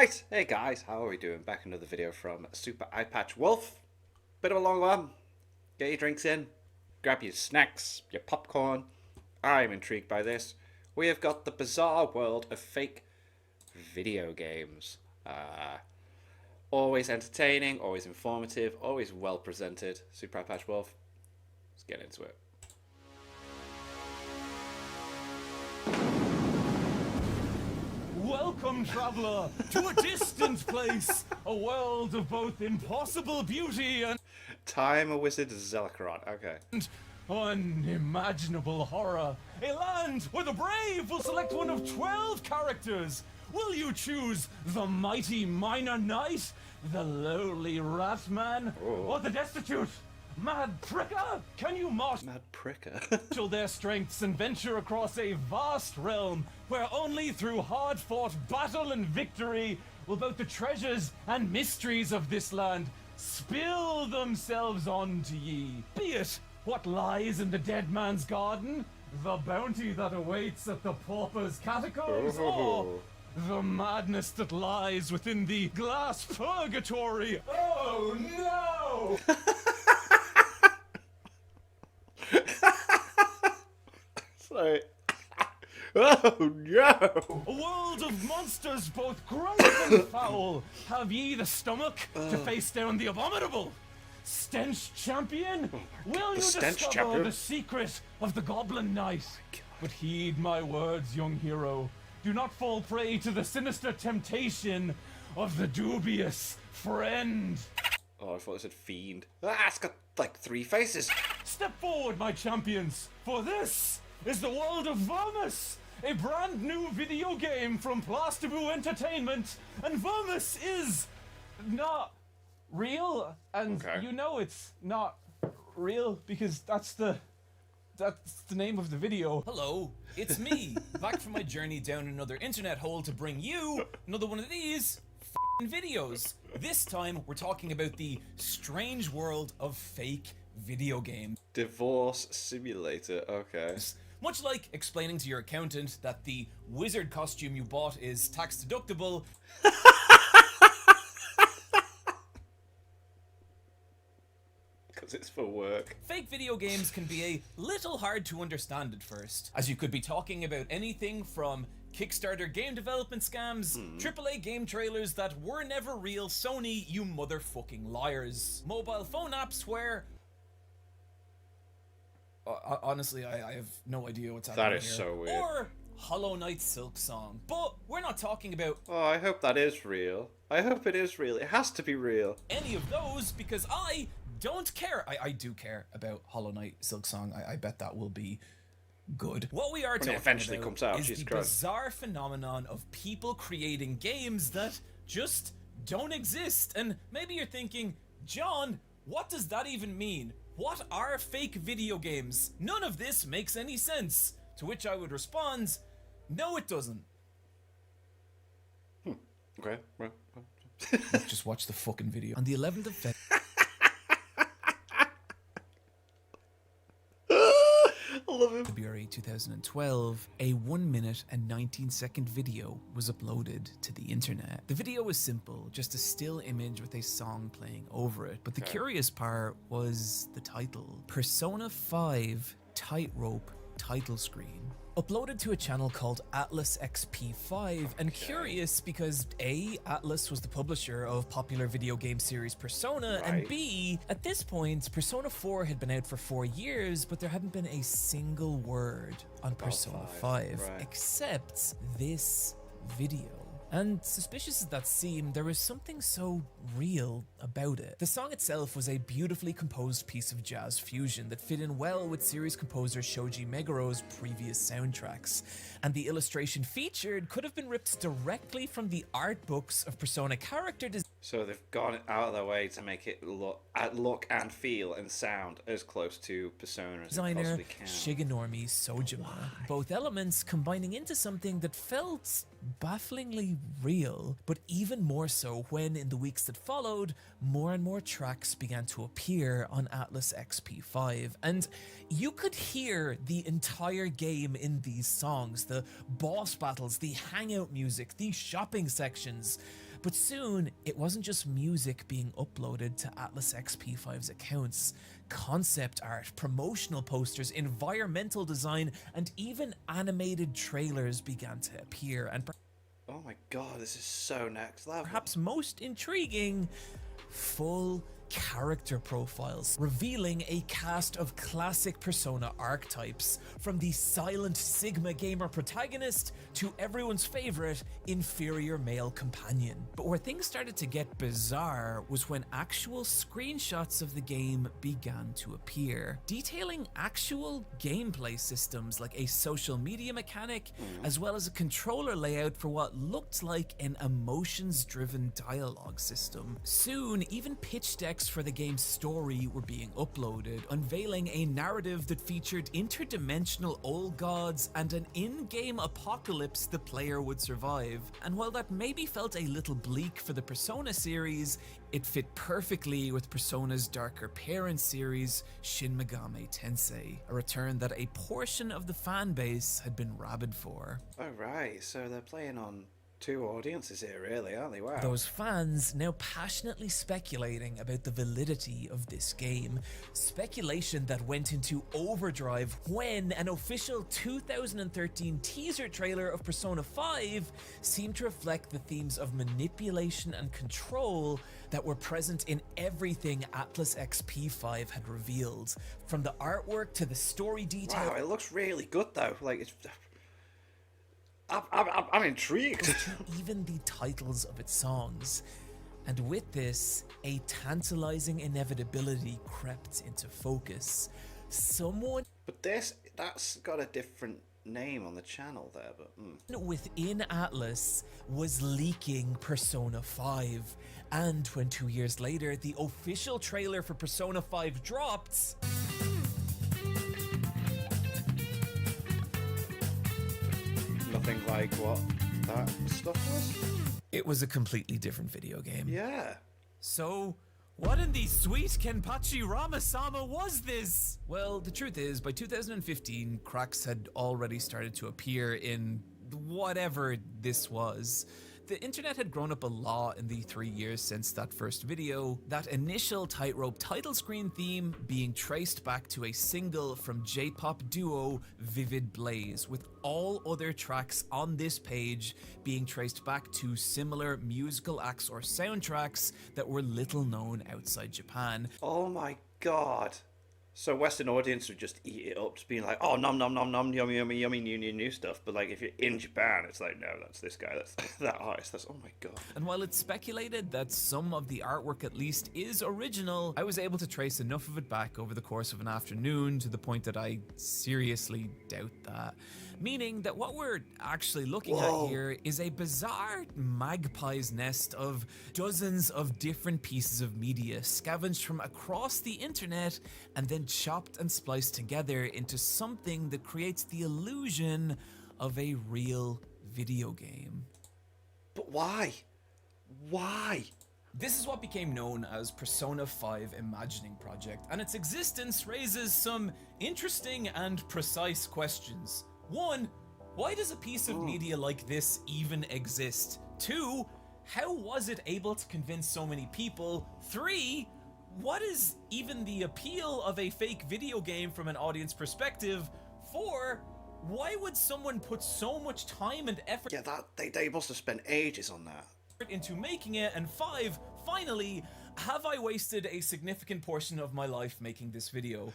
Right, hey guys, how are we doing? Back another video from Super Eye Patch Wolf. Bit of a long one. Get your drinks in, grab your snacks, your popcorn. I'm intrigued by this. We have got the bizarre world of fake video games. Always entertaining, always informative, always well presented. Super Eye Patch Wolf. Let's get into it. Welcome, traveller, to a distant place, a world of both impossible beauty and Time a Wizard Zelakaron. Okay. unimaginable horror. A land where the brave will select one of 12 characters. Will you choose the mighty Minor Knight, the lowly Ratman, or the destitute Mad Pricker? Can you marshal Mad Pricker. their strengths and venture across a vast realm where only through hard-fought battle and victory will both the treasures and mysteries of this land spill themselves onto ye? Be it what lies in the dead man's garden, the bounty that awaits at the pauper's catacombs, or the madness that lies within the glass purgatory. Oh no! Sorry. Oh no! A world of monsters both gross and foul. Have ye the stomach to face down the abominable Stench Champion? Will you Stench discover Champion? the secret of the Goblin Knight? But heed my words, young hero. Do not fall prey to the sinister temptation of the dubious friend. Oh, I thought it said fiend. Ah, it's got like 3 faces. Step forward, my champions, for this is the world of Vermis, a brand new video game from Plasto Entertainment, and Vermis is not real, and Okay. you know it's not real because that's the name of the video. Hello, it's me, back from my journey down another internet hole to bring you another one of these f***ing videos. This time, we're talking about the strange world of fake video games. Divorce simulator. Okay. Much like explaining to your accountant that the wizard costume you bought is tax deductible, Because it's for work. fake video games can be a little hard to understand at first, as you could be talking about anything from Kickstarter game development scams, AAA game trailers that were never real, Sony, you motherfucking liars, mobile phone apps where... honestly, I have no idea what's happening That is here. so weird. Or Hollow Knight Silk Song. But we're not talking about Oh, I hope that is real. I hope it is real. It has to be real. any of those because I don't care. I do care about Hollow Knight Silk Song. I bet that will be good. What we are it talking eventually about comes out, is Jesus the Christ. bizarre phenomenon of people creating games that just don't exist. And maybe you're thinking, John, what does that even mean? What are fake video games? None of this makes any sense. To which I would respond, no it doesn't. Okay. Well. Just watch the fucking video. On the 11th of February. I love him. February 2012, a 1 minute and 19-second video was uploaded to the internet. The video was simple, just a still image with a song playing over it. But the curious part was the title. Persona 5 Tightrope title screen. Uploaded to a channel called Atlas XP5, and curious because A, Atlas was the publisher of popular video game series Persona, and Right. B, at this point, Persona 4 had been out for 4 years, but there hadn't been a single word on Persona 5, right. except this video. And suspicious as that seemed, there was something so real about it. The song itself was a beautifully composed piece of jazz fusion that fit in well with series composer Shoji Meguro's previous soundtracks. And the illustration featured could have been ripped directly from the art books of Persona character design. So they've gone out of their way to make it look and feel and sound as close to Persona as they Designer possibly can. Shigenori Sojima. Both elements combining into something that felt bafflingly real, but even more so when in the weeks that followed, more and more tracks began to appear on Atlas XP5, and you could hear the entire game in these songs, the boss battles, the hangout music, the shopping sections. But soon, it wasn't just music being uploaded to Atlas XP5's accounts. Concept art, promotional posters, environmental design, and even animated trailers began to appear. And oh my god, this is so next level. perhaps most intriguing, full character profiles, revealing a cast of classic Persona archetypes, from the silent Sigma gamer protagonist to everyone's favorite inferior male companion. But where things started to get bizarre was when actual screenshots of the game began to appear, detailing actual gameplay systems like a social media mechanic, as well as a controller layout for what looked like an emotions-driven dialogue system. Soon, even pitch decks for the game's story were being uploaded, unveiling a narrative that featured interdimensional old gods and an in-game apocalypse the player would survive. And while that maybe felt a little bleak for the Persona series, it fit perfectly with Persona's darker parent series, Shin Megami Tensei, a return that a portion of the fan base had been rabid for. Oh right, so they're playing on two audiences here really, aren't they? Wow. Those fans now passionately speculating about the validity of this game. Speculation that went into overdrive when an official 2013 teaser trailer of Persona 5 seemed to reflect the themes of manipulation and control that were present in everything Atlas XP5 had revealed. From the artwork to the story detail. Wow, it looks really good though. Like it's... I'm intrigued. Even the titles of its songs. And with this, a tantalizing inevitability crept into focus. Someone But that's got a different name on the channel there, but within Atlas was leaking Persona 5. And when 2 years later, the official trailer for Persona 5 dropped, nothing like what that stuff was. it was a completely different video game. Yeah. So, what in the sweet Kenpachi Ramasama was this? Well, the truth is, by 2015, cracks had already started to appear in whatever this was. The internet had grown up a lot in the 3 years since that first video, that initial tightrope title screen theme being traced back to a single from J-pop duo Vivid Blaze, with all other tracks on this page being traced back to similar musical acts or soundtracks that were little known outside Japan. Oh my god. So Western audience would just eat it up, just being like, oh, nom nom nom nom, yummy yummy yummy, new stuff. But like if you're in Japan, it's like, no, that's this guy, that's that artist. That's, oh my god. And while it's speculated that some of the artwork at least is original, I was able to trace enough of it back over the course of an afternoon to the point that I seriously doubt that. Meaning that what we're actually looking at here is a bizarre magpie's nest of dozens of different pieces of media scavenged from across the internet and then chopped and spliced together into something that creates the illusion of a real video game. But why? Why? This is what became known as Persona 5 Imagining Project, and its existence raises some interesting and precise questions. 1, why does a piece of media like this even exist? 2, how was it able to convince so many people? 3, what is even the appeal of a fake video game from an audience perspective? 4, why would someone put so much time and effort Yeah, they must have spent ages on that. into making it? And 5, finally, have I wasted a significant portion of my life making this video?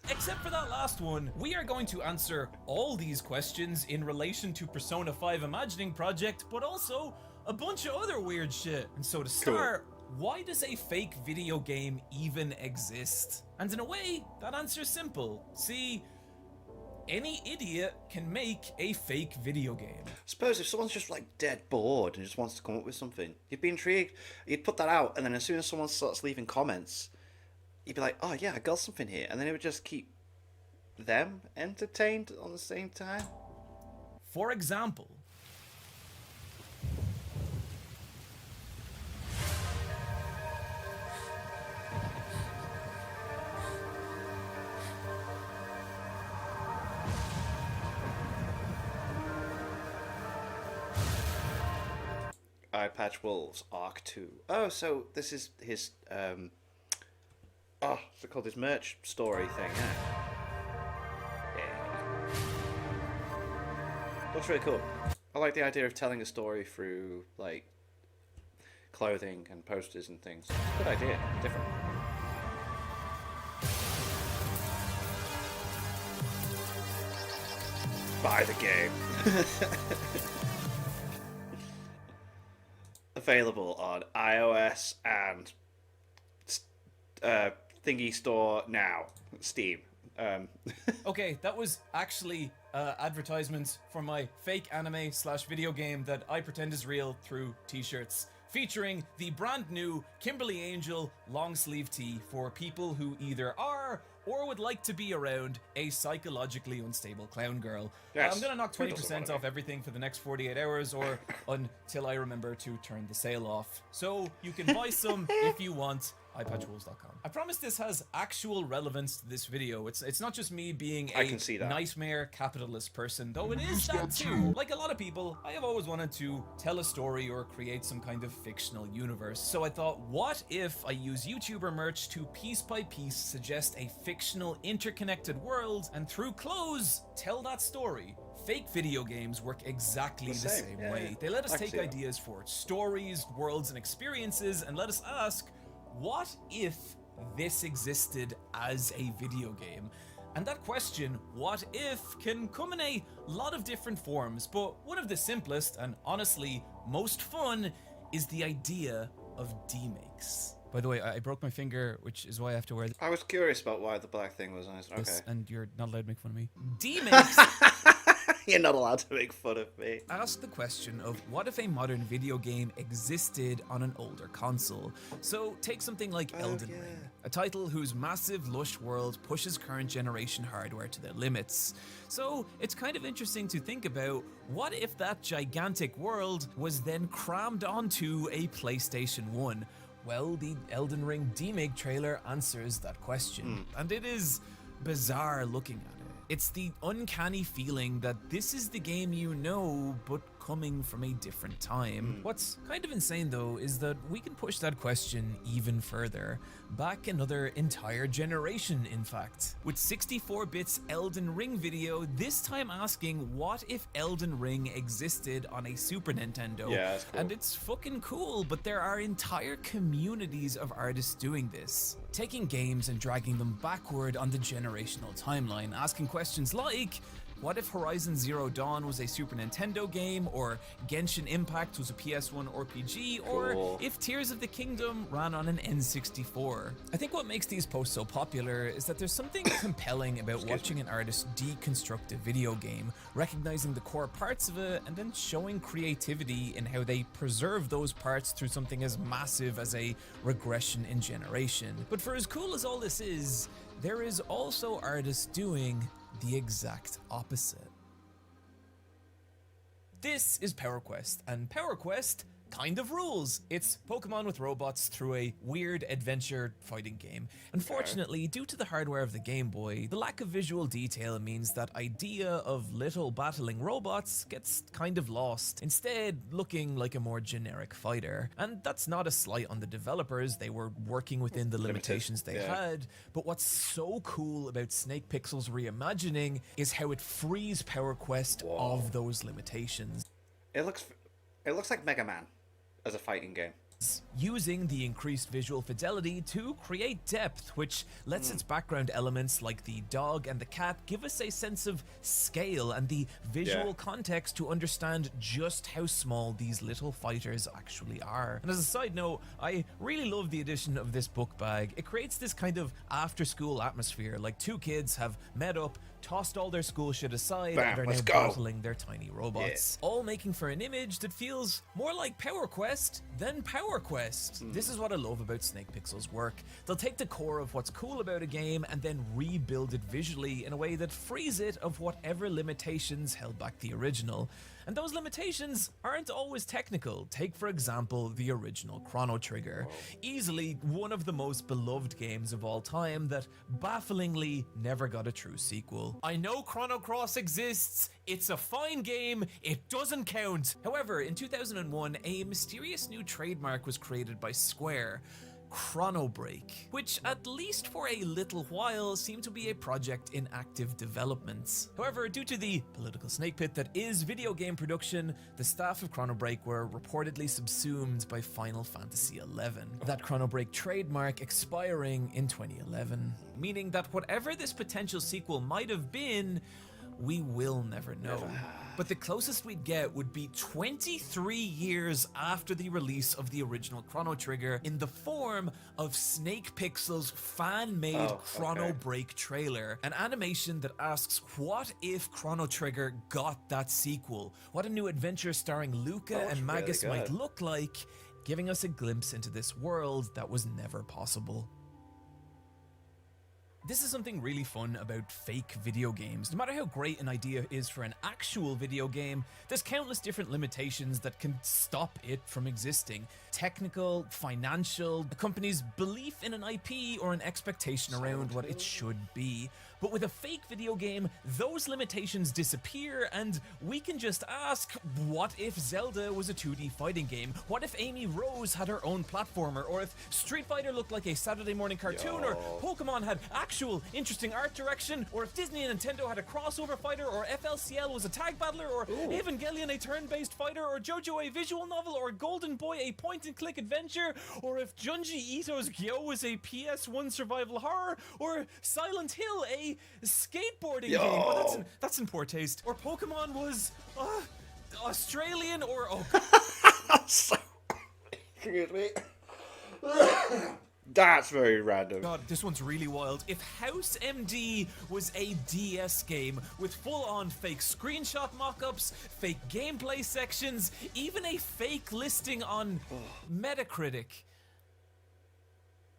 Except for that last one, we are going to answer all these questions in relation to Persona 5 Imagining Project, but also a bunch of other weird shit. And so to start, why does a fake video game even exist? And in a way, that answer is simple. See, any idiot can make a fake video game. I suppose if someone's just like dead bored and just wants to come up with something, you'd be intrigued, you'd put that out, and then as soon as someone starts leaving comments, you'd be like, oh yeah, I got something here, and then it would just keep them entertained on the same time. For example, I Patch Wolves Arc 2. Oh, so this is his what's it called? His merch story thing, yeah. Looks really cool. I like the idea of telling a story through like clothing and posters and things. It's a good idea. Different. Buy the game. Available on iOS and Thingy Store now. Steam. Okay, that was actually advertisements for my fake anime / video game that I pretend is real through t-shirts, featuring the brand new Kimberly Angel long sleeve tee for people who either are or would like to be around a psychologically unstable clown girl. Yes. I'm gonna knock 20% off everything for the next 48 hours or until I remember to turn the sale off. So you can buy some if you want. iPatchWolves.com. I promise this has actual relevance to this video. It's not just me being I can see that. nightmare capitalist person, though it is that too. Like a lot of people, I have always wanted to tell a story or create some kind of fictional universe. So I thought, what if I use YouTuber merch to piece by piece suggest a fictional interconnected world and through clothes tell that story? Fake video games work exactly the same way. They let us take ideas for stories, worlds, and experiences and let us ask, what if this existed as a video game? And that question, what if, can come in a lot of different forms, but one of the simplest and honestly most fun is the idea of demakes. By the way, I broke my finger, which is why I have to wear I was curious about why the black thing was nice. Okay. and you're not allowed to make fun of me. Demakes You're not allowed to make fun of me. ask the question of what if a modern video game existed on an older console? So take something like Elden Ring, a title whose massive lush world pushes current generation hardware to their limits. So it's kind of interesting to think about, what if that gigantic world was then crammed onto a PlayStation 1? Well, the Elden Ring demake trailer answers that question, and it is bizarre looking at it. It's the uncanny feeling that this is the game you know, but coming from a different time. What's kind of insane though is that we can push that question even further, back another entire generation in fact, with 64-bits Elden Ring video, this time asking what if Elden Ring existed on a Super Nintendo. Yeah, that's cool. And it's fucking cool, but there are entire communities of artists doing this, taking games and dragging them backward on the generational timeline, asking questions like, what if Horizon Zero Dawn was a Super Nintendo game, or Genshin Impact was a PS1 RPG, or if Tears of the Kingdom ran on an N64? I think what makes these posts so popular is that there's something compelling about watching an artist deconstruct a video game, recognizing the core parts of it, and then showing creativity in how they preserve those parts through something as massive as a regression in generation. But for as cool as all this is, there is also artists doing the exact opposite. This is PowerQuest, and PowerQuest kind of rules. It's Pokemon with robots through a weird adventure fighting game. Unfortunately, due to the hardware of the Game Boy, the lack of visual detail means that idea of little battling robots gets kind of lost, instead looking like a more generic fighter. And that's not a slight on the developers, they were working within the limitations they had, but what's so cool about Snake Pixel's reimagining is how it frees PowerQuest of those limitations. It looks like Mega Man as a fighting game. Using the increased visual fidelity to create depth, which lets its background elements like the dog and the cat give us a sense of scale and the visual context to understand just how small these little fighters actually are. And as a side note, I really love the addition of this book bag. It creates this kind of after-school atmosphere, like two kids have met up, tossed all their school shit aside, and are now battling their tiny robots. All making for an image that feels more like PowerQuest than PowerQuest. This is what I love about Snake Pixel's work. They'll take the core of what's cool about a game and then rebuild it visually in a way that frees it of whatever limitations held back the original. And those limitations aren't always technical. Take, for example, the original Chrono Trigger. Easily one of the most beloved games of all time that bafflingly never got a true sequel. I know Chrono Cross exists, it's a fine game, it doesn't count. However, in 2001, a mysterious new trademark was created by Square, Chrono Break, which at least for a little while seemed to be a project in active development. However, due to the political snake pit that is video game production, the staff of Chrono Break were reportedly subsumed by Final Fantasy XI, that Chrono Break trademark expiring in 2011, meaning that whatever this potential sequel might have been, we will never know. But the closest we'd get would be 23 years after the release of the original Chrono Trigger in the form of Snake Pixel's fan-made Chrono Break trailer, an animation that asks what if Chrono Trigger got that sequel? What a new adventure starring Luca and Magus might look like, giving us a glimpse into this world that was never possible. This is something really fun about fake video games. No matter how great an idea is for an actual video game, there's countless different limitations that can stop it from existing. Technical, financial, a company's belief in an IP or an expectation around what it should be. But with a fake video game, those limitations disappear and we can just ask, what if Zelda was a 2D fighting game? What if Amy Rose had her own platformer? Or if Street Fighter looked like a Saturday morning cartoon? Or Pokemon had actual interesting art direction? Or if Disney and Nintendo had a crossover fighter? Or FLCL was a tag battler? Or Evangelion a turn-based fighter? Or JoJo a visual novel? Or Golden Boy a point-and-click adventure? Or if Junji Ito's Gyo was a PS1 survival horror? Or Silent Hill a skateboarding game? Well, that's in poor taste. Or Pokemon was Australian? Or Excuse me. That's very random. God, this one's really wild. If House MD was a DS game with full-on fake screenshot mockups, fake gameplay sections, even a fake listing on Metacritic.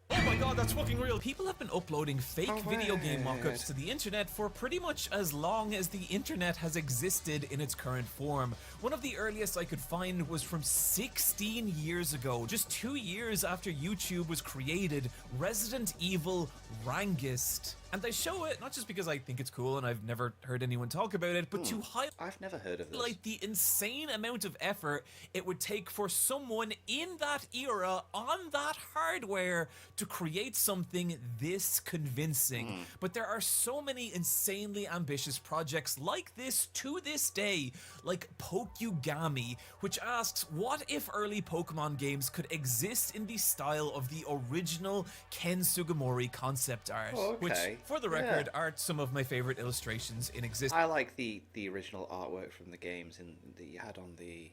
Oh my god, that's fucking real. People have been uploading fake video game mockups to the internet for pretty much as long as the internet has existed in its current form. One of the earliest I could find was from 16 years ago, just 2 years after YouTube was created, Resident Evil Rangist. And I show it not just because I think it's cool and I've never heard anyone talk about it, but to highlight I've never heard of this. Like the insane amount of effort it would take for someone in that era on that hardware to create something this convincing. But there are so many insanely ambitious projects like this to this day, like Pokugami, which asks, what if early Pokemon games could exist in the style of the original Ken Sugimori concept art? Which, for the record, are some of my favorite illustrations in existence. I like the original artwork from the games that you had on the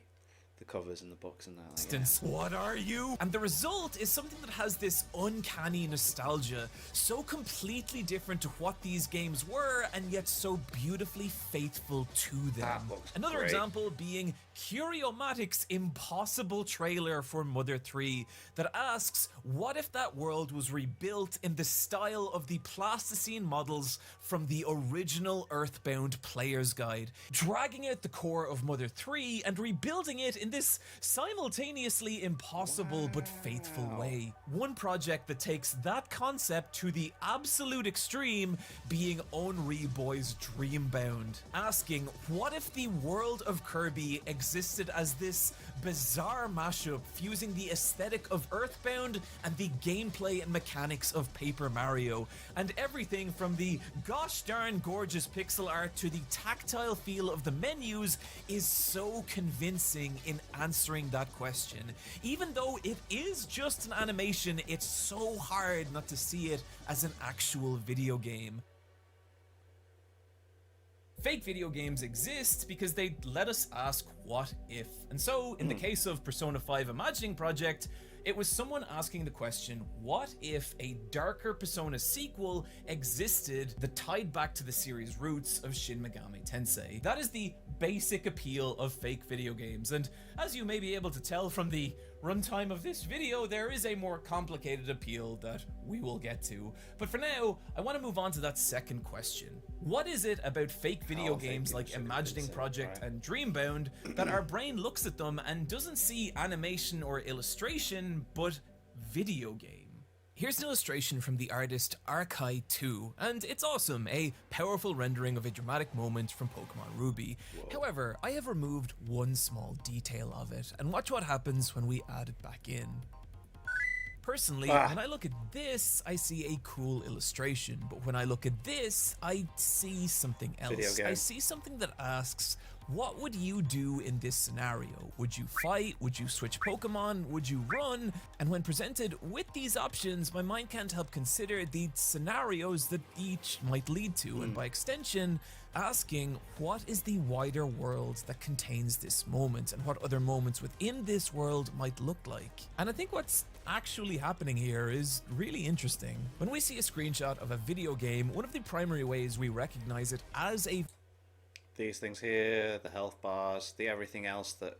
covers and the books and that. Like, What are you? And the result is something that has this uncanny nostalgia, so completely different to what these games were, and yet so beautifully faithful to them. Another example being Curiomatic's impossible trailer for Mother 3 that asks, what if that world was rebuilt in the style of the plasticine models from the original Earthbound Player's Guide, dragging out the core of Mother 3 and rebuilding it in this simultaneously impossible but faithful way. One project that takes that concept to the absolute extreme being Onry Boy's Dreambound, asking, what if the world of Kirby existed as this bizarre mashup fusing the aesthetic of Earthbound and the gameplay and mechanics of Paper Mario, and everything from the gosh darn gorgeous pixel art to the tactile feel of the menus is so convincing in answering that question. Even though it is just an animation, it's so hard not to see it as an actual video game. Fake video games exist because they let us ask what if. And so, in the case of Persona 5 Imagining Project, it was someone asking the question, what if a darker Persona sequel existed that tied back to the series' roots of Shin Megami Tensei? That is the basic appeal of fake video games, and as you may be able to tell from the runtime of this video, there is a more complicated appeal that we will get to. But for now, I want to move on to that second question. What is it about fake video games like Imagining Project and Dreambound that our brain looks at them and doesn't see animation or illustration, but video game? Here's an illustration from the artist Arkai2, and it's awesome, a powerful rendering of a dramatic moment from Pokemon Ruby. Whoa. However, I have removed one small detail of it, and watch what happens when we add it back in. Personally, when I look at this, I see a cool illustration, but when I look at this, I see something else. I see something that asks, what would you do in this scenario? Would you fight? Would you switch Pokemon? Would you run? And when presented with these options, my mind can't help consider the scenarios that each might lead to, and by extension, asking what is the wider world that contains this moment, and what other moments within this world might look like. And I think what's actually happening here is really interesting. When we see a screenshot of a video game, one of the primary ways we recognize it as a these things here, the health bars, the everything else that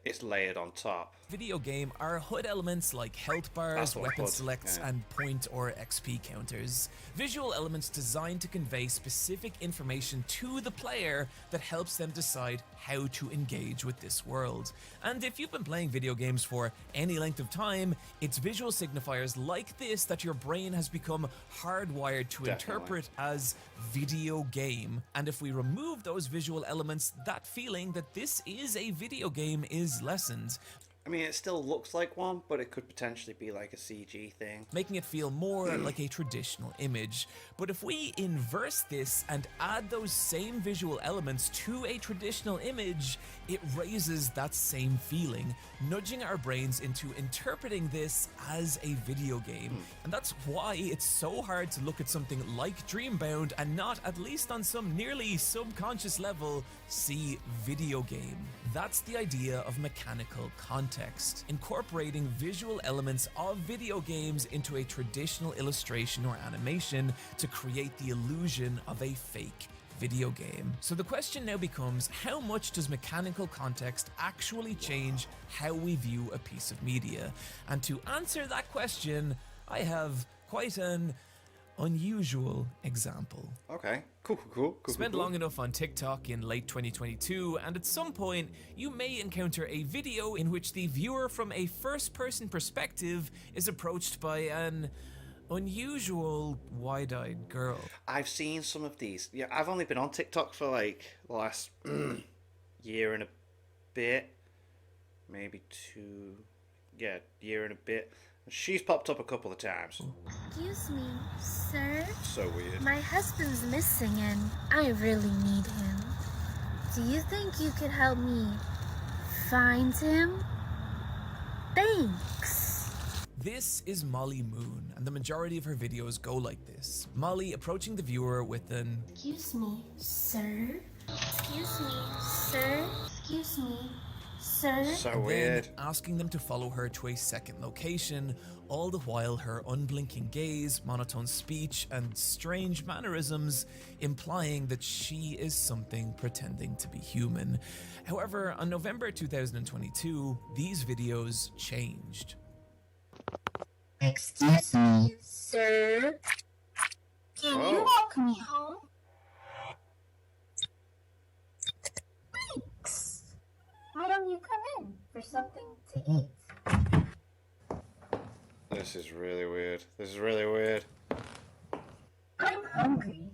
it's layered on top. Video game are HUD elements like health bars, weapon selects, and point or XP counters. Visual elements designed to convey specific information to the player that helps them decide how to engage with this world. And if you've been playing video games for any length of time, it's visual signifiers like this that your brain has become hardwired to interpret as video game. And if we remove those visual elements, that feeling that this is a video game is lessened. I mean, it still looks like one, but it could potentially be like a CG thing, making it feel more like a traditional image. But if we inverse this and add those same visual elements to a traditional image, it raises that same feeling, nudging our brains into interpreting this as a video game. And that's why it's so hard to look at something like Dreambound and not, at least on some nearly subconscious level, see video game. That's the idea of mechanical context, incorporating visual elements of video games into a traditional illustration or animation to create the illusion of a fake video game. So the question now becomes, how much does mechanical context actually change how we view a piece of media? And to answer that question, I have quite an unusual example. Okay, cool. Spent long enough on TikTok in late 2022, and at some point you may encounter a video in which the viewer from a first-person perspective is approached by an unusual wide-eyed girl. I've seen some of these. Yeah, I've only been on TikTok for like the last year and a bit, maybe year and a bit. She's popped up a couple of times. Excuse me, sir? So weird. My husband's missing and I really need him. Do you think you could help me find him? Thanks. This is Molly Moon, and the majority of her videos go like this. Molly approaching the viewer with an "Excuse me, sir? Excuse me, sir? Excuse me, sir?" So weird. Then asking them to follow her to a second location, all the while her unblinking gaze, monotone speech, and strange mannerisms implying that she is something pretending to be human. However, on November 2022, these videos changed. "Excuse me, sir? Can you walk me home? Thanks. Why don't you come in for something to eat?" This is really weird. I'm hungry.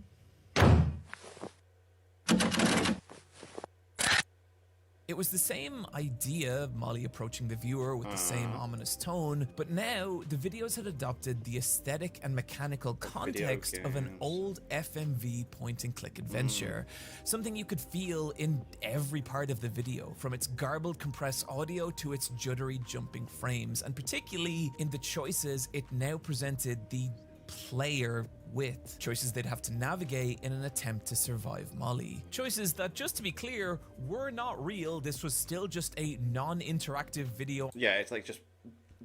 It was the same idea, Molly approaching the viewer with the same ominous tone, but now the videos had adopted the aesthetic and mechanical context of an old FMV point-and-click adventure. Something you could feel in every part of the video, from its garbled compressed audio to its juddery jumping frames, and particularly in the choices it now presented the player with. Choices they'd have to navigate in an attempt to survive Molly. Choices that, just to be clear, were not real. This was still just a non-interactive video. Yeah, it's like just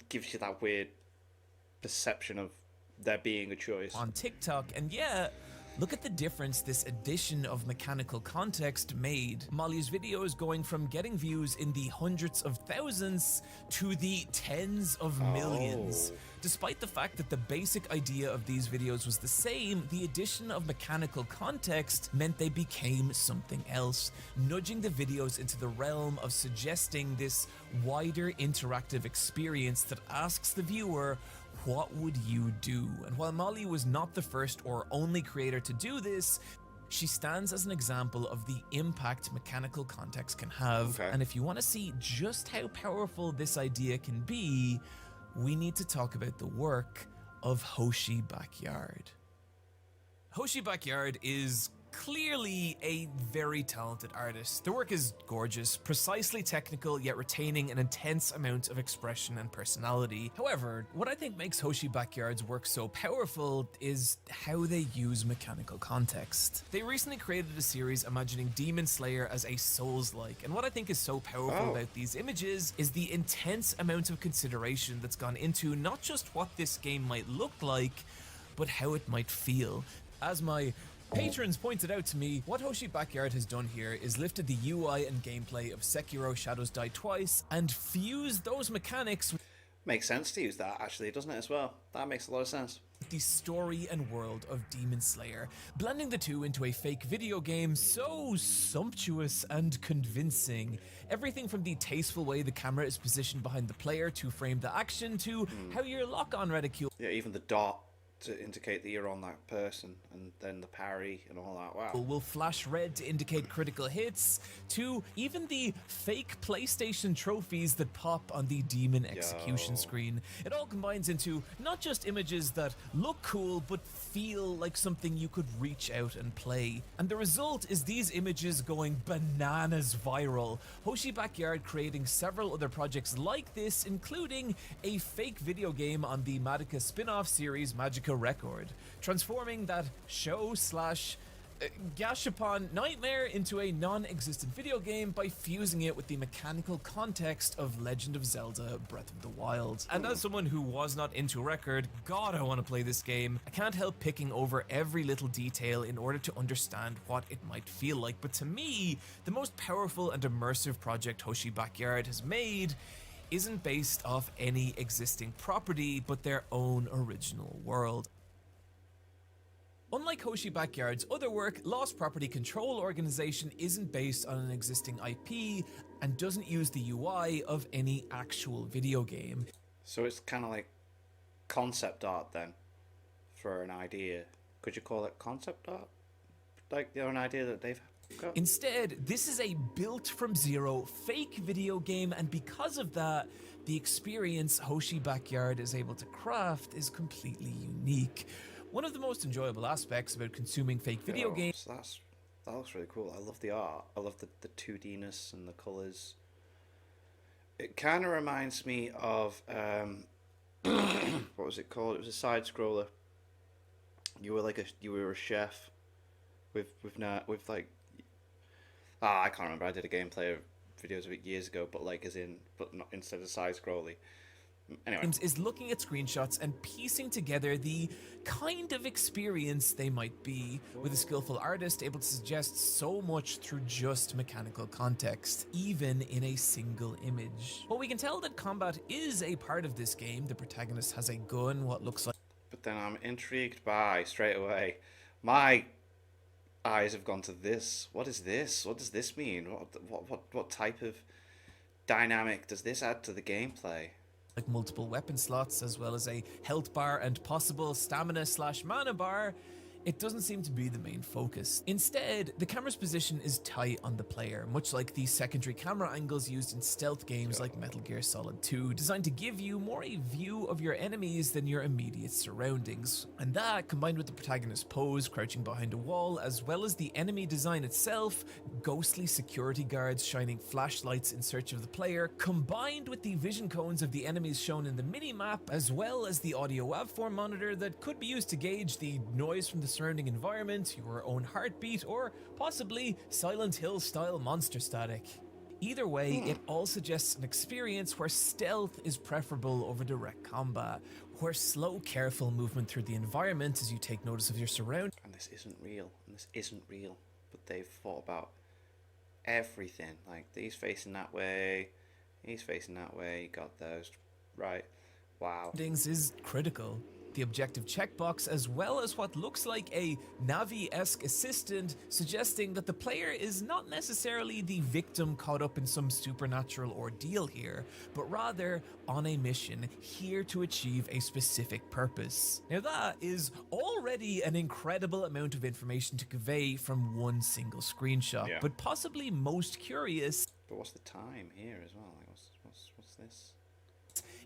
gives you that weird perception of there being a choice on TikTok, and yeah, Look at the difference this addition of mechanical context made. Molly's videos going from getting views in the hundreds of thousands to the tens of millions. Despite the fact that the basic idea of these videos was the same, the addition of mechanical context meant they became something else, nudging the videos into the realm of suggesting this wider interactive experience that asks the viewer, what would you do? And while Molly was not the first or only creator to do this, she stands as an example of the impact mechanical context can have. And if you want to see just how powerful this idea can be, we need to talk about the work of Hoshi Backyard. Hoshi Backyard is clearly a very talented artist. The work is gorgeous, precisely technical, yet retaining an intense amount of expression and personality. However, what I think makes Hoshi Backyard's work so powerful is how they use mechanical context. They recently created a series imagining Demon Slayer as a Souls-like, and what I think is so powerful about these images is the intense amount of consideration that's gone into not just what this game might look like, but how it might feel. As my patrons pointed out to me, what Hoshi Backyard has done here is lifted the UI and gameplay of Sekiro Shadows Die Twice and fused those mechanics Makes sense to use that, actually, doesn't it, as well? That makes a lot of sense. with the story and world of Demon Slayer, blending the two into a fake video game so sumptuous and convincing. Everything from the tasteful way the camera is positioned behind the player to frame the action to how your lock-on reticule Yeah, even the dot to indicate that you're on that person, and then the parry and all that. Wow. will flash red to indicate critical hits, to even the fake PlayStation trophies that pop on the demon execution screen. It all combines into not just images that look cool, but feel like something you could reach out and play. And the result is these images going bananas viral. Hoshi Backyard creating several other projects like this, including a fake video game on the Magica spin-off series Magica Record, transforming that show/gashapon nightmare into a non-existent video game by fusing it with the mechanical context of Legend of Zelda Breath of the Wild. And as someone who was not into Record, God, I want to play this game. I can't help picking over every little detail in order to understand what it might feel like. But to me, the most powerful and immersive project Hoshi Backyard has made isn't based off any existing property, but their own original world. Unlike Hoshi Backyard's other work, Lost Property Control Organization isn't based on an existing IP and doesn't use the UI of any actual video game. So it's kind of like concept art then, for an idea. Could you call it concept art? Like, an idea that they've got? Instead, this is a built from zero fake video game, and because of that, the experience Hoshi Backyard is able to craft is completely unique. One of the most enjoyable aspects about consuming fake video games. So that looks really cool. I love the art. I love the 2D-ness and the colours. It kind of reminds me of what was it called? It was a side scroller. You were a chef with like I can't remember. I did a gameplay of videos of it years ago, but not instead of side scrolling. Anyway, is looking at screenshots and piecing together the kind of experience they might be, with a skillful artist able to suggest so much through just mechanical context, even in a single image. Well, we can tell that combat is a part of this game. The protagonist has a gun, what looks like. but then I'm intrigued by straight away. My eyes have gone to this. What is this? What does this mean? What type of dynamic does this add to the gameplay? Like multiple weapon slots, as well as a health bar and possible stamina/mana bar. It doesn't seem to be the main focus. Instead, the camera's position is tight on the player, much like the secondary camera angles used in stealth games like Metal Gear Solid 2, designed to give you more a view of your enemies than your immediate surroundings. And that, combined with the protagonist's pose, crouching behind a wall, as well as the enemy design itself, ghostly security guards shining flashlights in search of the player, combined with the vision cones of the enemies shown in the mini-map, as well as the audio waveform monitor that could be used to gauge the noise from the surrounding environment, your own heartbeat, or possibly Silent Hill style monster static. Either way, it all suggests an experience where stealth is preferable over direct combat, where slow, careful movement through the environment as you take notice of your surroundings. And this isn't real, but they've thought about everything. Like, he's facing that way, you got those, right, wow. Is critical. The objective checkbox, as well as what looks like a Navi-esque assistant, suggesting that the player is not necessarily the victim caught up in some supernatural ordeal here, but rather on a mission here to achieve a specific purpose. Now that is already an incredible amount of information to convey from one single screenshot, Yeah. but possibly most curious But what's the time here as well? Like, what's this?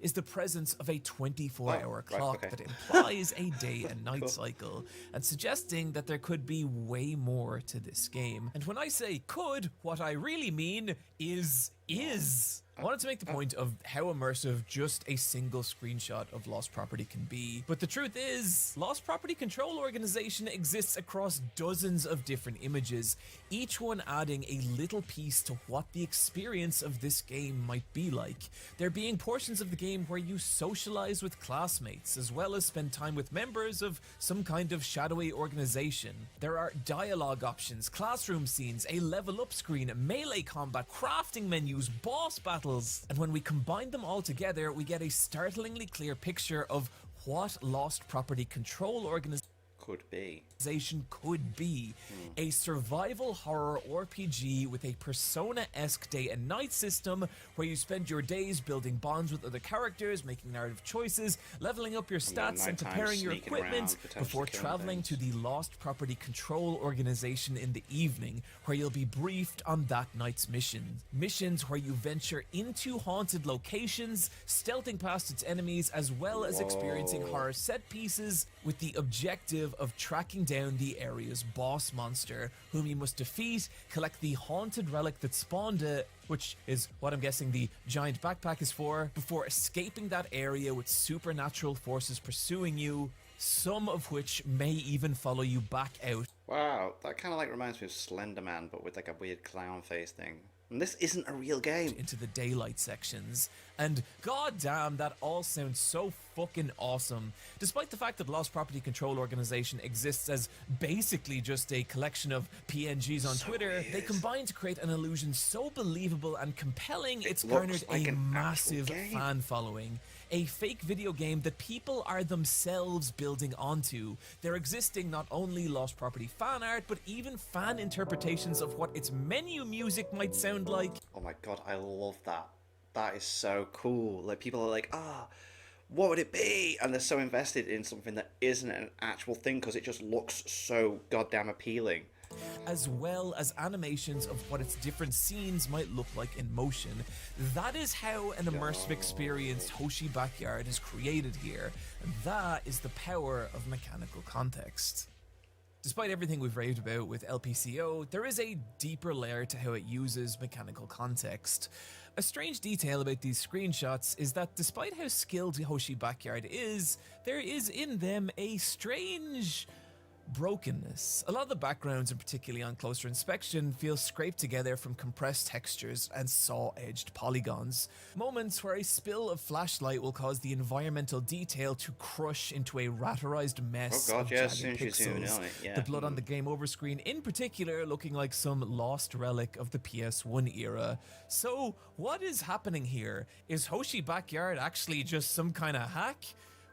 is the presence of a 24-hour right, clock okay. that implies a day and night cycle, and suggesting that there could be way more to this game. And when I say could, what I really mean is. I wanted to make the point of how immersive just a single screenshot of Lost Property can be, but the truth is, Lost Property Control Organization exists across dozens of different images, each one adding a little piece to what the experience of this game might be like. There being portions of the game where you socialize with classmates, as well as spend time with members of some kind of shadowy organization. There are dialogue options, classroom scenes, a level up screen, melee combat, crafting menus, boss battles, and when we combine them all together, we get a startlingly clear picture of what Lost Property Control Organization could be. A survival horror RPG with a Persona-esque day and night system where you spend your days building bonds with other characters, making narrative choices, leveling up your stats and preparing your equipment before traveling to the Lost Property Control Organization in the evening, where you'll be briefed on that night's missions where you venture into haunted locations, stealthing past its enemies, as well as experiencing horror set pieces with the objective of tracking down the area's boss monster, whom you must defeat, collect the haunted relic that spawned it, which is what I'm guessing the giant backpack is for, before escaping that area with supernatural forces pursuing you, some of which may even follow you back out. Wow, that kind of like reminds me of Slender Man, but with like a weird clown face thing. And this isn't a real game. Into the daylight sections, and goddamn, that all sounds so fucking awesome. Despite the fact that Lost Property Control Organization exists as basically just a collection of PNGs on Twitter, they combine to create an illusion so believable and compelling it's garnered like a an massive actual game. fan following. A fake video game that people are themselves building onto. They're existing not only Lost Property fan art, but even fan interpretations of what its menu music might sound like. Oh my god, I love that. That is so cool. Like, people are like, what would it be? And they're so invested in something that isn't an actual thing because it just looks so goddamn appealing. As well as animations of what its different scenes might look like in motion. That is how an immersive experience Hoshi Backyard is created here, and that is the power of mechanical context. Despite everything we've raved about with LPCO, there is a deeper layer to how it uses mechanical context. A strange detail about these screenshots is that despite how skilled Hoshi Backyard is, there is in them a strange brokenness. A lot of the backgrounds, and particularly on closer inspection, feel scraped together from compressed textures and saw-edged polygons. Moments where a spill of flashlight will cause the environmental detail to crush into a ratterized mess of jagged pixels. The blood on the game over screen in particular looking like some lost relic of the PS1 era. So what is happening here? Is Hoshi Backyard actually just some kind of hack?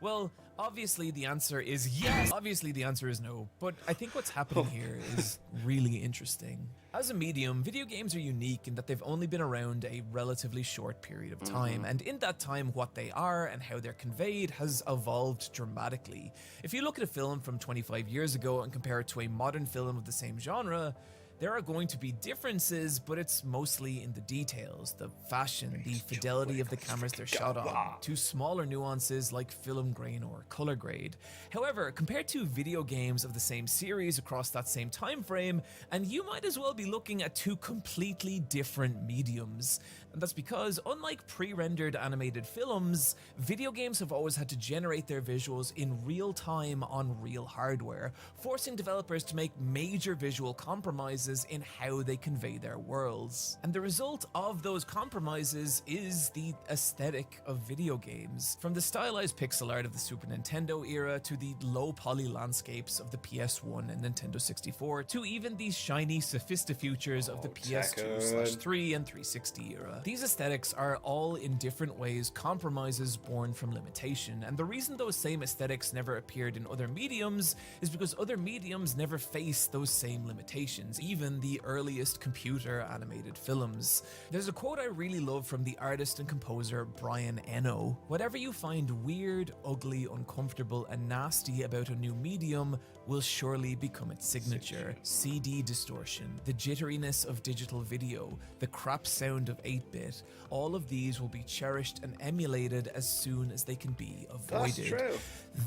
Well, obviously the answer is yes. Obviously the answer is no, but I think what's happening here is really interesting. As a medium, video games are unique in that they've only been around a relatively short period of time, and in that time what they are and how they're conveyed has evolved dramatically. If you look at a film from 25 years ago and compare it to a modern film of the same genre, there are going to be differences, but it's mostly in the details, the fashion, the fidelity of the cameras they're shot on, to smaller nuances like film grain or color grade. However, compared to video games of the same series across that same time frame, and you might as well be looking at two completely different mediums. And that's because, unlike pre-rendered animated films, video games have always had to generate their visuals in real time on real hardware, forcing developers to make major visual compromises in how they convey their worlds. And the result of those compromises is the aesthetic of video games. From the stylized pixel art of the Super Nintendo era to the low poly landscapes of the PS1 and Nintendo 64 to even the shiny sophistifutures of the PS2/3 and 360 era. These aesthetics are all in different ways compromises born from limitation, and the reason those same aesthetics never appeared in other mediums is because other mediums never face those same limitations, even the earliest computer animated films. There's a quote I really love from the artist and composer Brian Eno: "Whatever you find weird, ugly, uncomfortable, and nasty about a new medium will surely become its signature. CD distortion, the jitteriness of digital video, the crap sound of 8-bit, all of these will be cherished and emulated as soon as they can be avoided." That's true.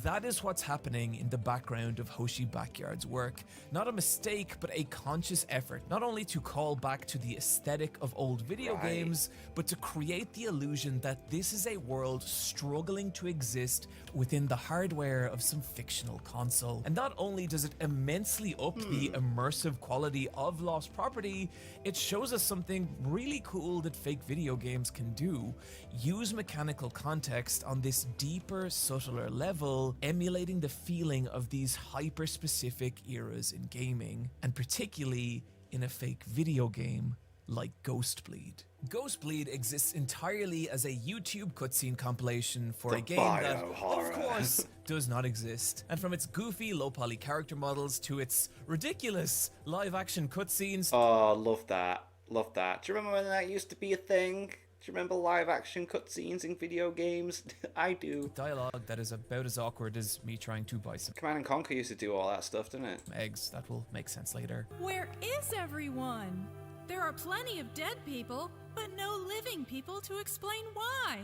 That is what's happening in the background of Hoshi Backyard's work. Not a mistake, but a conscious effort, not only to call back to the aesthetic of old video games, but to create the illusion that this is a world struggling to exist within the hardware of some fictional console. And not only does it immensely up the immersive quality of Lost Property, it shows us something really cool that fake video games can do: use mechanical context on this deeper, subtler level, emulating the feeling of these hyper-specific eras in gaming, and particularly in a fake video game like Ghostbleed. Ghostbleed exists entirely as a YouTube cutscene compilation for a game that, of course, does not exist. And from its goofy, low-poly character models to its ridiculous live-action cutscenes... Oh, love that. Love that. Do you remember when that used to be a thing? Do you remember live-action cutscenes in video games? I do. Dialogue that is about as awkward as me trying to buy some Command & Conquer used to do all that stuff, didn't it? eggs. That will make sense later. Where is everyone? There are plenty of dead people, but no living people to explain why.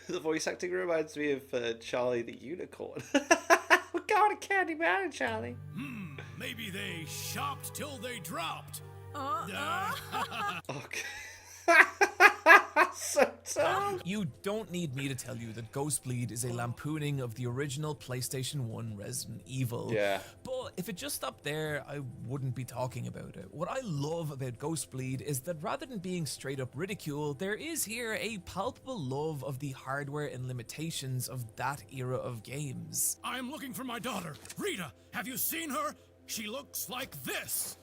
The voice acting reminds me of Charlie the Unicorn. We're going to Candy Mountain, Charlie. Maybe they shopped till they dropped. Okay. So dumb. You don't need me to tell you that Ghostbleed is a lampooning of the original PlayStation 1 Resident Evil. Yeah. But if it just stopped there, I wouldn't be talking about it. What I love about Ghostbleed is that rather than being straight up ridicule, there is here a palpable love of the hardware and limitations of that era of games. I'm looking for my daughter. Rita, have you seen her? She looks like this.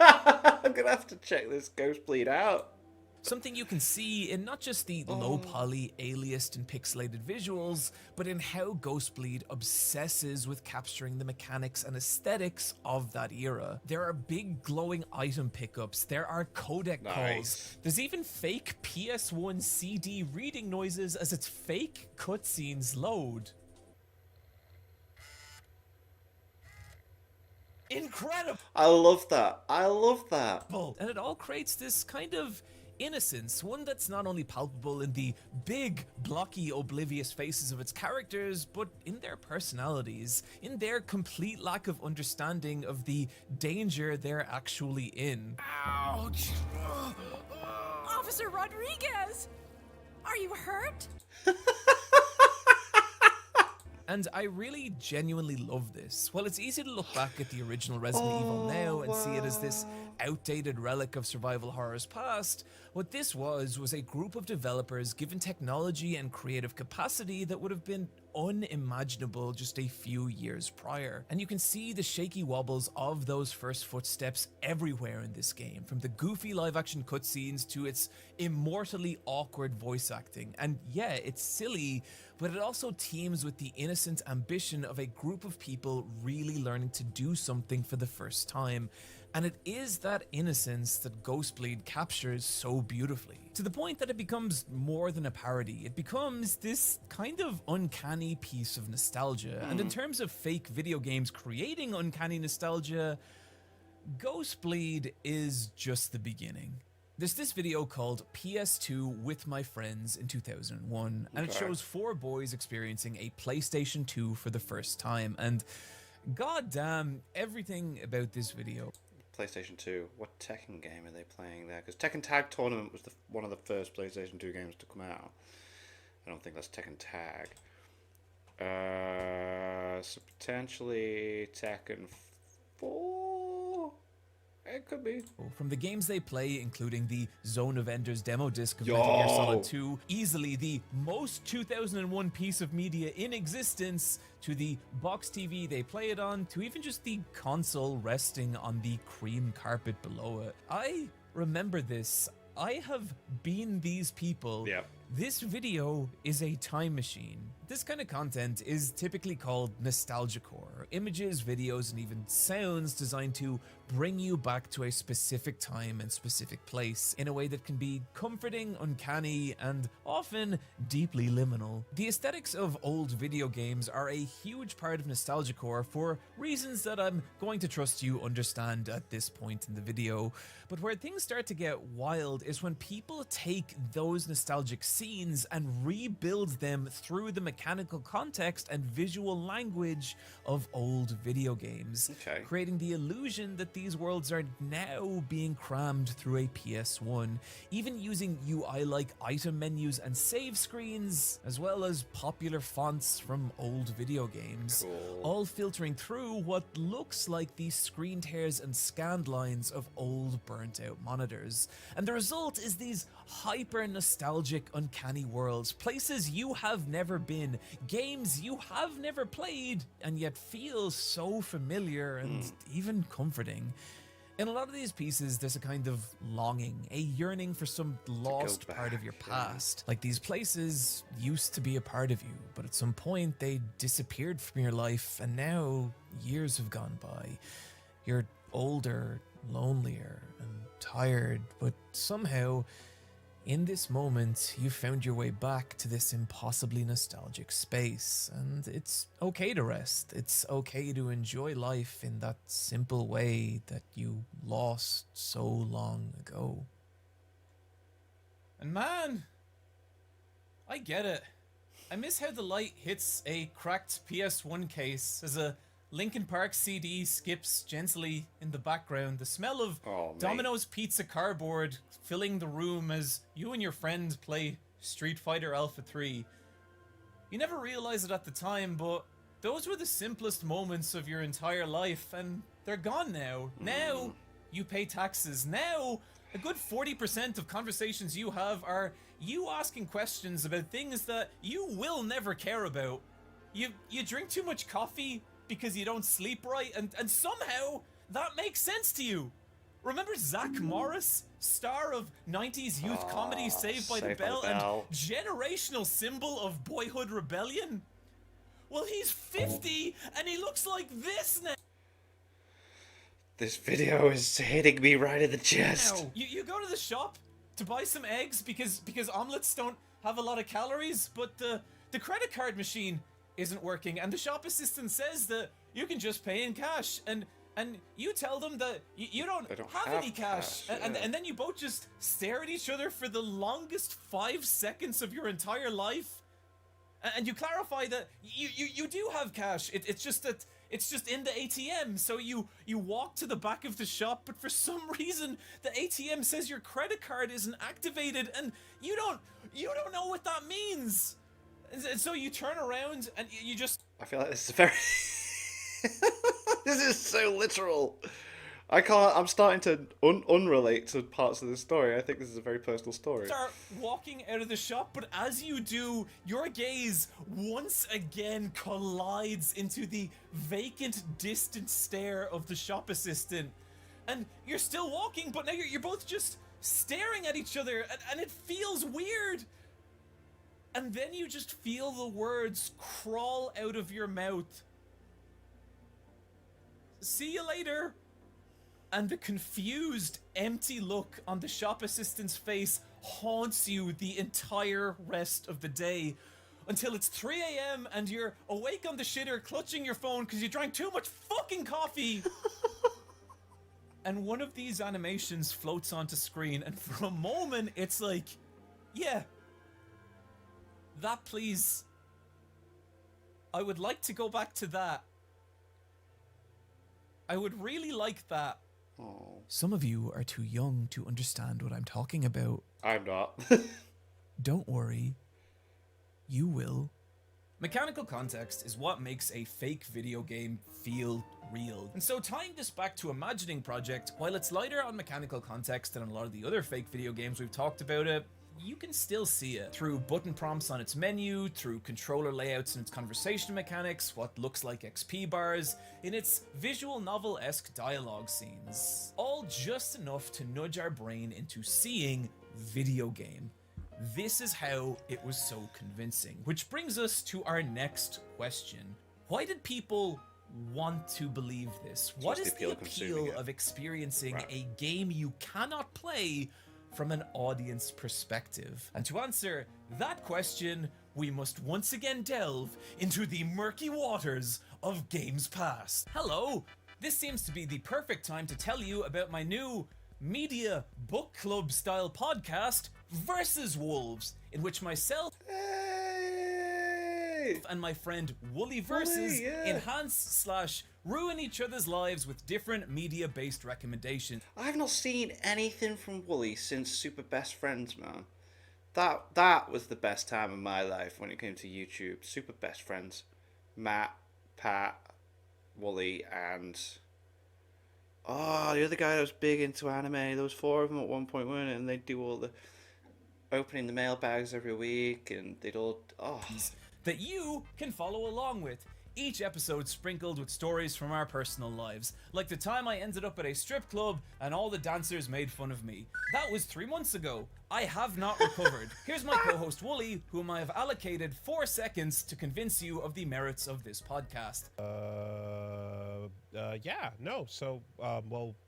I'm gonna have to check this Ghostbleed out. Something you can see in not just the low poly, aliased and pixelated visuals, but in how Ghostbleed obsesses with capturing the mechanics and aesthetics of that era. There are big glowing item pickups, there are codec calls, there's even fake PS1 CD reading noises as its fake cutscenes load. Incredible! I love that. I love that. And it all creates this kind of innocence, one that's not only palpable in the big, blocky, oblivious faces of its characters, but in their personalities, in their complete lack of understanding of the danger they're actually in. Ouch! Officer Rodriguez! Are you hurt? And I really genuinely love this. While it's easy to look back at the original Resident Evil now and see it as this outdated relic of survival horror's past, what this was a group of developers given technology and creative capacity that would have been unimaginable just a few years prior. And you can see the shaky wobbles of those first footsteps everywhere in this game, from the goofy live-action cutscenes to its immortally awkward voice acting. And yeah, it's silly, but it also teams with the innocent ambition of a group of people really learning to do something for the first time. And it is that innocence that Ghostbleed captures so beautifully, to the point that it becomes more than a parody. It becomes this kind of uncanny piece of nostalgia. And in terms of fake video games creating uncanny nostalgia, Ghostbleed is just the beginning. There's this video called PS2 with My Friends in 2001, and it shows 4 boys experiencing a PlayStation 2 for the first time, and goddamn, everything about this video. PlayStation 2. What Tekken game are they playing there? Because Tekken Tag Tournament was one of the first PlayStation 2 games to come out. I don't think that's Tekken Tag. So potentially Tekken 4? It could be. From the games they play, including the Zone of Enders demo disc of Metal Gear Solid 2, easily the most 2001 piece of media in existence, to the box TV they play it on, to even just the console resting on the cream carpet below it. I remember this. I have been these people. Yeah. This video is a time machine. This kind of content is typically called nostalgiacore. Images, videos, and even sounds designed to bring you back to a specific time and specific place in a way that can be comforting, uncanny, and often deeply liminal. The aesthetics of old video games are a huge part of nostalgiacore for reasons that I'm going to trust you understand at this point in the video. But where things start to get wild is when people take those nostalgic scenes and rebuild them through the mechanical context and visual language of old video games, creating the illusion that these worlds are now being crammed through a PS1, even using UI-like item menus and save screens, as well as popular fonts from old video games, all filtering through what looks like the screen tears and scanned lines of old burnt-out monitors. And the result is these hyper-nostalgic, uncanny worlds, places you have never been, games you have never played, and yet feel so familiar and even comforting. In a lot of these pieces, there's a kind of longing, a yearning for some lost part of your past. Like these places used to be a part of you, but at some point they disappeared from your life, and now years have gone by. You're older, lonelier, and tired, but somehow, in this moment, you found your way back to this impossibly nostalgic space, and it's okay to rest. It's okay to enjoy life in that simple way that you lost so long ago. And man, I get it. I miss how the light hits a cracked PS1 case as a Linkin Park CD skips gently in the background. The smell of Domino's Pizza cardboard filling the room as you and your friend play Street Fighter Alpha 3. You never realize it at the time, but those were the simplest moments of your entire life, and they're gone now. Now you pay taxes. Now a good 40% of conversations you have are you asking questions about things that you will never care about. You drink too much coffee because you don't sleep right, and somehow that makes sense to you. Remember Zach Morris, star of 90s youth comedy Saved by the Bell and generational symbol of boyhood rebellion? Well, he's 50 and he looks like this now. This video is hitting me right in the chest. Now, you go to the shop to buy some eggs because omelets don't have a lot of calories, but the credit card machine isn't working, and the shop assistant says that you can just pay in cash, and you tell them that you don't have any cash. And then you both just stare at each other for the longest 5 seconds of your entire life, and you clarify that you do have cash. It's just that it's just in the ATM. So you walk to the back of the shop, but for some reason the ATM says your credit card isn't activated, and you don't know what that means. And so you turn around and you just... I feel like this is very... This is so literal. I'm starting to unrelate to parts of the story. I think this is a very personal story. Start walking out of the shop, but as you do, your gaze once again collides into the vacant, distant stare of the shop assistant. And you're still walking, but now you're both just staring at each other, and it feels weird. And then you just feel the words crawl out of your mouth. See you later. And the confused, empty look on the shop assistant's face haunts you the entire rest of the day. Until it's 3 a.m. and you're awake on the shitter clutching your phone because you drank too much fucking coffee. And one of these animations floats onto screen, and for a moment it's like, yeah, that please. I would like to go back to that. I would really like that. Oh, Some of you are too young to understand what I'm talking about. I'm not. Don't worry, you will. Mechanical context is what makes a fake video game feel real. And so tying this back to Imagining Project, while it's lighter on mechanical context than a lot of the other fake video games we've talked about it, you can still see it through button prompts on its menu, through controller layouts and its conversation mechanics, what looks like XP bars, in its visual novel-esque dialogue scenes. All just enough to nudge our brain into seeing video game. This is how it was so convincing. Which brings us to our next question. Why did people want to believe this? What is the appeal of experiencing a game you cannot play from an audience perspective? And to answer that question, we must once again delve into the murky waters of games past. Hello, this seems to be the perfect time to tell you about my new media book club style podcast, Versus Wolves, in which myself and my friend Wooly Versus enhance/ruin each other's lives with different media-based recommendations. I've not seen anything from Wooly since Super Best Friends, man. That was the best time of my life when it came to YouTube. Super Best Friends. Matt, Pat, Wooly, and the other guy that was big into anime. There was 4 of them at one point, weren't it? And they'd do all the opening the mailbags every week, and they'd all that you can follow along with. Each episode sprinkled with stories from our personal lives, like the time I ended up at a strip club and all the dancers made fun of me. That was 3 months ago. I have not recovered. Here's my co-host Wooly, whom I have allocated 4 seconds to convince you of the merits of this podcast.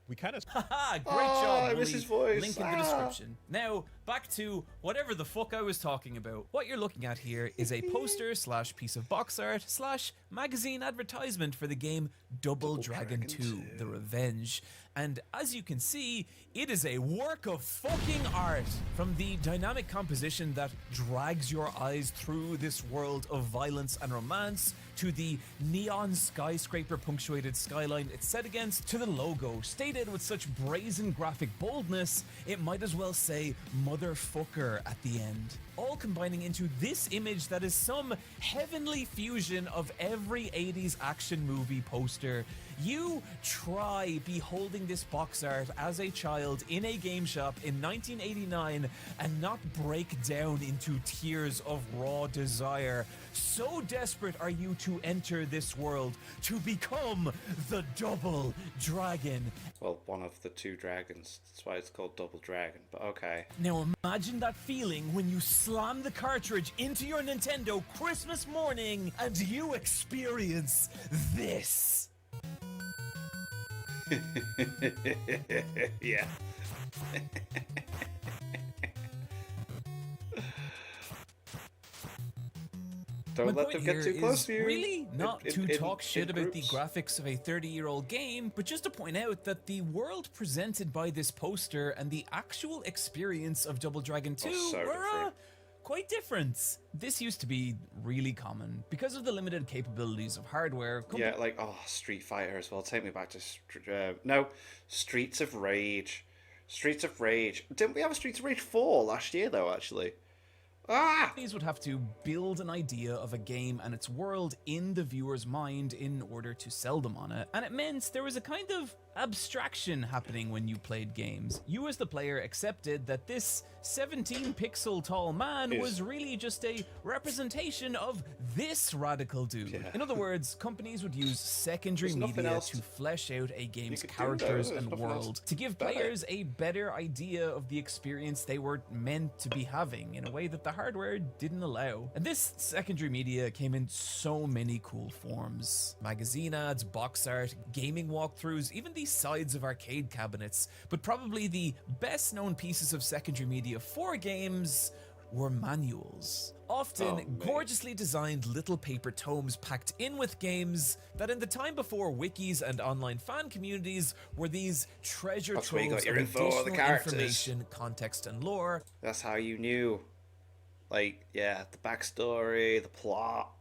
We kind of... Haha, great job, I Wooly. miss his voice. Link in the description. Now, back to whatever the fuck I was talking about. What you're looking at here is a poster / piece of box art / magazine advertisement for the game Double Dragon 2, The Revenge. And as you can see, it is a work of fucking art. From the dynamic composition that drags your eyes through this world of violence and romance, to the neon skyscraper punctuated skyline it's set against, to the logo stated with such brazen graphic boldness, it might as well say motherfucker at the end. All combining into this image that is some heavenly fusion of every 80s action movie poster. You try beholding this box art as a child in a game shop in 1989 and not break down into tears of raw desire. So desperate are you to enter this world, to become the Double Dragon. Well, one of the 2 dragons. That's why it's called Double Dragon, but okay. Now imagine that feeling when you slam the cartridge into your Nintendo Christmas morning and you experience this. Yeah. Don't let them get too close to you. Really not to talk shit about the graphics of a 30-year-old game, but just to point out that the world presented by this poster and the actual experience of Double Dragon 2 were quite different. This used to be really common because of the limited capabilities of hardware. Yeah, like, Street Fighter as well. Take me back to Streets of Rage. Streets of Rage. Didn't we have a Streets of Rage 4 last year, though, actually? These would have to build an idea of a game and its world in the viewer's mind in order to sell them on it. And it meant there was a kind of abstraction happening when you played games. You as the player accepted that this 17-pixel tall man was really just a representation of this radical dude. Yeah. In other words, companies would use secondary media to flesh out a game's characters and world, to give players a better idea of the experience they were meant to be having in a way that the hardware didn't allow. And this secondary media came in so many cool forms. Magazine ads, box art, gaming walkthroughs, even the sides of arcade cabinets. But probably the best known pieces of secondary media for games were manuals. Often gorgeously designed little paper tomes packed in with games that in the time before wikis and online fan communities were these treasure troves of additional information, context and lore. That's how you knew. Like, yeah, the backstory, the plot,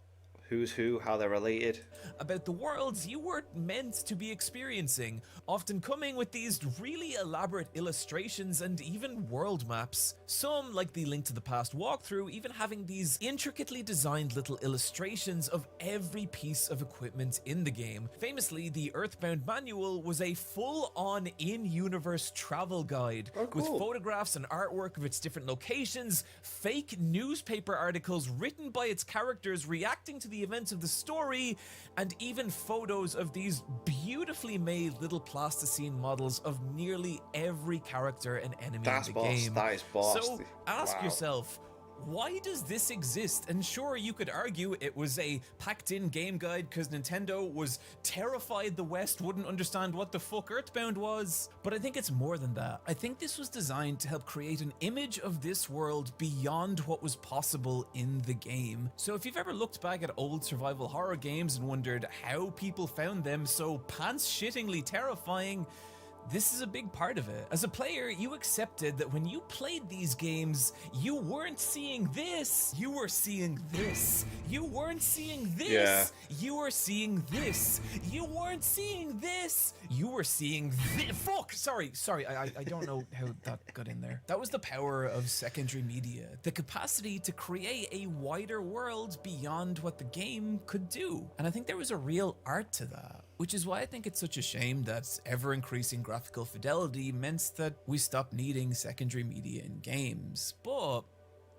who's who, how they're related. About the worlds you were meant to be experiencing, often coming with these really elaborate illustrations and even world maps. Some, like the Link to the Past walkthrough, even having these intricately designed little illustrations of every piece of equipment in the game. Famously, the Earthbound manual was a full-on in-universe travel guide with photographs and artwork of its different locations, fake newspaper articles written by its characters reacting to the events of the story, and even photos of these beautifully made little plasticine models of nearly every character and enemy in the game. That is boss. So ask yourself, why does this exist? And sure, you could argue it was a packed-in game guide because Nintendo was terrified the West wouldn't understand what the fuck Earthbound was. But I think it's more than that. I think this was designed to help create an image of this world beyond what was possible in the game. So if you've ever looked back at old survival horror games and wondered how people found them so pants-shittingly terrifying, this is a big part of it. As a player, you accepted that when you played these games, you weren't seeing this. You were seeing this. You weren't seeing this. Yeah. You were seeing this. You weren't seeing this. You were seeing this. Fuck! Sorry. I don't know how that got in there. That was the power of secondary media. The capacity to create a wider world beyond what the game could do. And I think there was a real art to that. Which is why I think it's such a shame that ever-increasing graphical fidelity meant that we stopped needing secondary media in games. But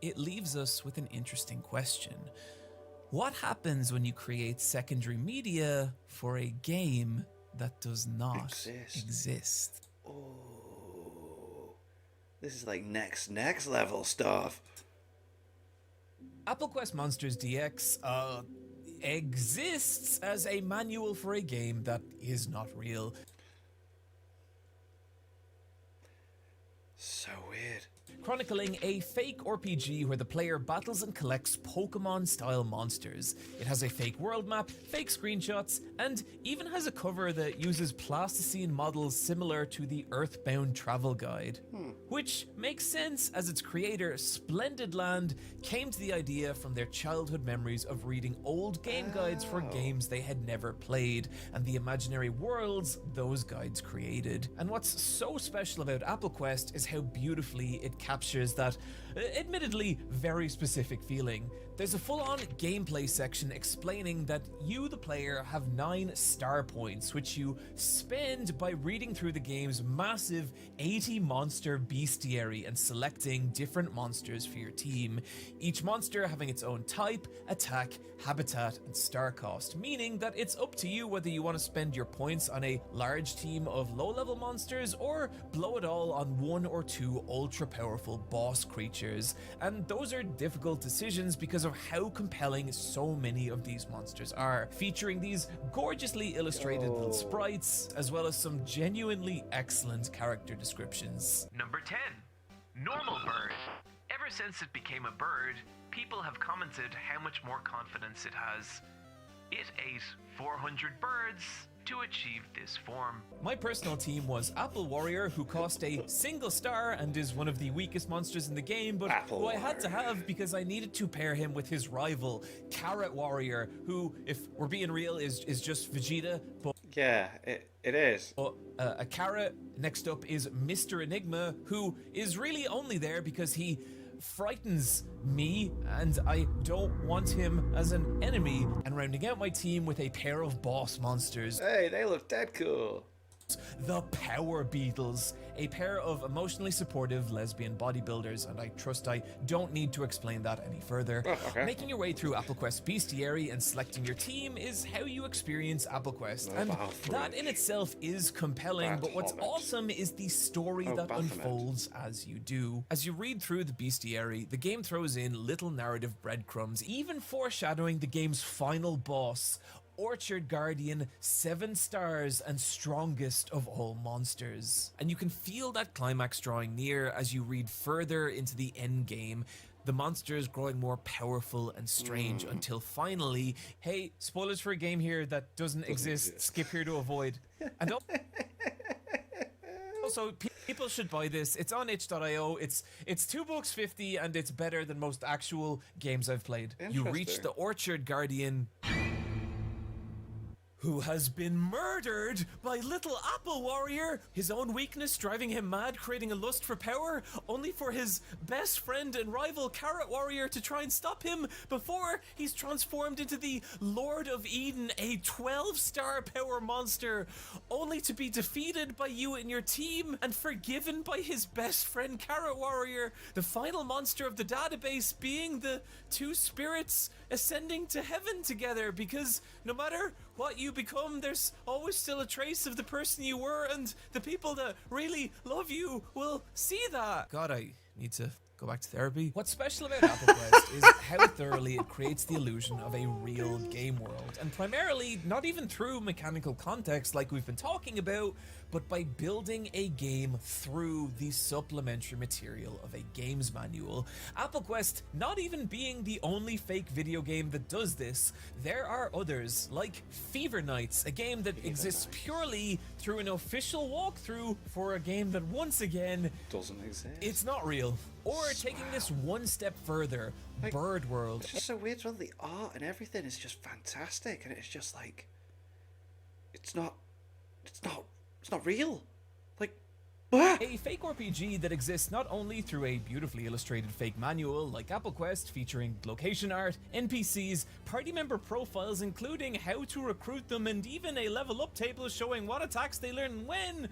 it leaves us with an interesting question. What happens when you create secondary media for a game that does not exist? Oh, this is like next level stuff. Apple Quest Monsters DX, exists as a manual for a game that is not real. So weird. Chronicling a fake RPG where the player battles and collects Pokemon-style monsters. It has a fake world map, fake screenshots, and even has a cover that uses plasticine models similar to the Earthbound travel guide. Which makes sense as its creator, Splendid Land, came to the idea from their childhood memories of reading old game guides for games they had never played, and the imaginary worlds those guides created. And what's so special about Apple Quest is how beautifully it captures that, admittedly, very specific feeling. There's a full-on gameplay section explaining that you, the player, have 9 star points, which you spend by reading through the game's massive 80-monster bestiary and selecting different monsters for your team, each monster having its own type, attack, habitat, and star cost, meaning that it's up to you whether you want to spend your points on a large team of low-level monsters or blow it all on 1 or 2 ultra-powerful boss creatures. And those are difficult decisions because of how compelling so many of these monsters are, featuring these gorgeously illustrated little sprites, as well as some genuinely excellent character descriptions. Number 10. Normal bird. Ever since it became a bird, people have commented how much more confidence it has. It ate 400 birds to achieve this form. My personal team was Apple Warrior, who cost a single star and is one of the weakest monsters in the game, but who I had to have because I needed to pair him with his rival, Carrot Warrior, who, if we're being real, is just Vegeta, but Yeah, it is. a carrot. Next up is Mr. Enigma, who is really only there because he frightens me and I don't want him as an enemy. And rounding out my team with a pair of boss monsters. Hey, they look dead cool. The Power Beetles, a pair of emotionally supportive lesbian bodybuilders, and I trust I don't need to explain that any further. Okay. Making your way through Apple Quest Bestiary and selecting your team is how you experience Apple Quest, and that in itself is compelling, but what's awesome is the story that unfolds as you do. As you read through the Bestiary, the game throws in little narrative breadcrumbs, even foreshadowing the game's final boss, Orchard Guardian, 7 stars and strongest of all monsters. And you can feel that climax drawing near as you read further into the end game, the monsters growing more powerful and strange until finally, hey, spoilers for a game here that doesn't exist, skip here to avoid. And Also, people should buy this. It's on itch.io. It's $2.50 and it's better than most actual games I've played. You reach Interesting. the Orchard Guardian, who has been murdered by Little Apple Warrior, his own weakness driving him mad, creating a lust for power, only for his best friend and rival Carrot Warrior to try and stop him before he's transformed into the Lord of Eden, a 12-star power monster, only to be defeated by you and your team and forgiven by his best friend Carrot Warrior, the final monster of the database being the two spirits ascending to heaven together, because no matter what you become, there's always still a trace of the person you were, and the people that really love you will see that. God, I need to go back to therapy. What's special about Apple Quest is how thoroughly it creates the illusion of a real game world, and primarily not even through mechanical context like we've been talking about, but by building a game through the supplementary material of a games manual. Apple Quest not even being the only fake video game that does this, there are others, like Fever Nights, a game that exists purely through an official walkthrough for a game that once again Doesn't exist. it's not real. Or taking this one step further, Like, Bird World. It's just so weird. Well, the art and everything is just fantastic, and it's just like, it's not real. Like, A fake RPG that exists not only through a beautifully illustrated fake manual like Apple Quest featuring location art, NPCs, party member profiles including how to recruit them, and even a level up table showing what attacks they learn when,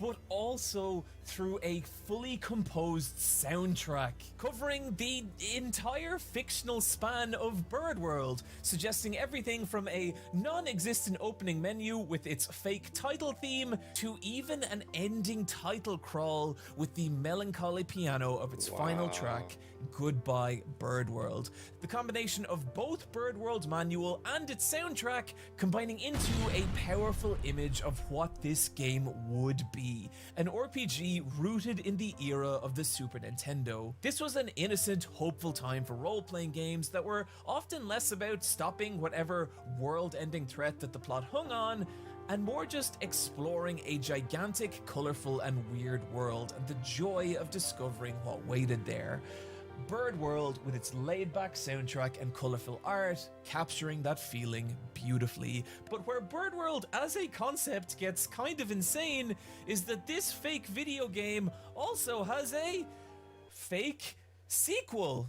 but also through a fully composed soundtrack covering the entire fictional span of Bird World, suggesting everything from a non-existent opening menu with its fake title theme to even an ending title crawl with the melancholy piano of its final track, Goodbye Bird World. The combination of both Bird World's manual and its soundtrack combining into a powerful image of what this game would be. An RPG rooted in the era of the Super Nintendo. This was an innocent, hopeful time for role-playing games that were often less about stopping whatever world-ending threat that the plot hung on, and more just exploring a gigantic, colorful, and weird world and the joy of discovering what waited there. Bird World, with its laid-back soundtrack and colorful art, capturing that feeling beautifully. But where Bird World as a concept gets kind of insane is that this fake video game also has a fake sequel.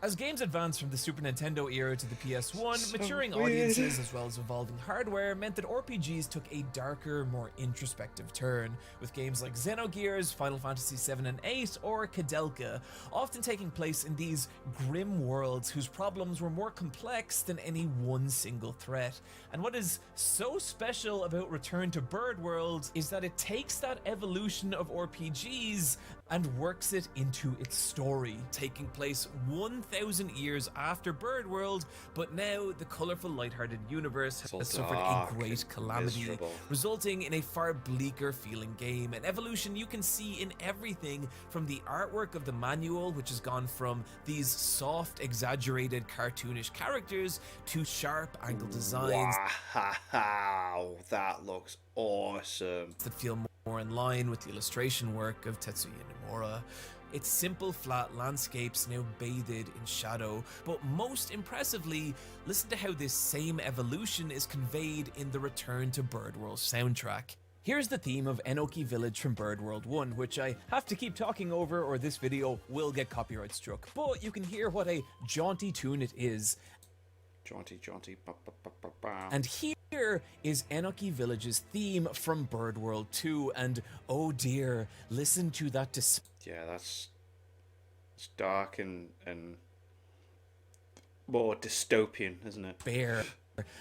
As games advanced from the Super Nintendo era to the PS1, maturing audiences as well as evolving hardware meant that RPGs took a darker, more introspective turn, with games like Xenogears, Final Fantasy VII and VIII, or Kadelka, often taking place in these grim worlds whose problems were more complex than any one single threat. And what is so special about Return to Bird World is that it takes that evolution of RPGs and works it into its story, taking place 1,000 years after Bird World, but now the colorful, lighthearted universe has suffered a great calamity, miserable. resulting in a far bleaker feeling game, an evolution you can see in everything from the artwork of the manual, which has gone from these soft, exaggerated, cartoonish characters to sharp angle designs Wow, that looks awesome. that feel more in line with the illustration work of Tetsuya Nomura. Its simple, flat landscapes now bathed in shadow, but most impressively, listen to how this same evolution is conveyed in the Return to Bird World soundtrack. Here's the theme of Enoki Village from Bird World 1, which I have to keep talking over or this video will get copyright struck, but you can hear what a jaunty tune it is. Jaunty, ba, ba, ba, ba, ba. And here is Enoki Village's theme from Bird World 2, and oh dear, listen to that Yeah, it's dark and more dystopian, isn't it? despair.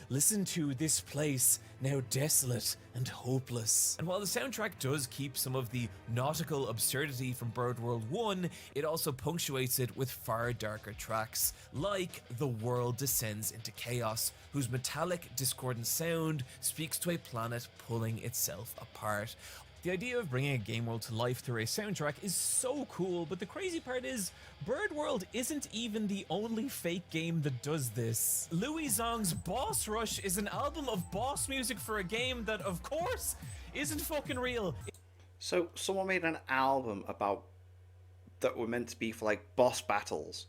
Listen to this place, now desolate and hopeless. And while the soundtrack does keep some of the nautical absurdity from Bird World 1, it also punctuates it with far darker tracks, like The World Descends into Chaos, whose metallic, discordant sound speaks to a planet pulling itself apart. The idea of bringing a game world to life through a soundtrack is so cool, but the crazy part is, Bird World isn't even the only fake game that does this. Louis Zong's Boss Rush is an album of boss music for a game that, of course, isn't fucking real. So someone made an album about that were meant to be for like boss battles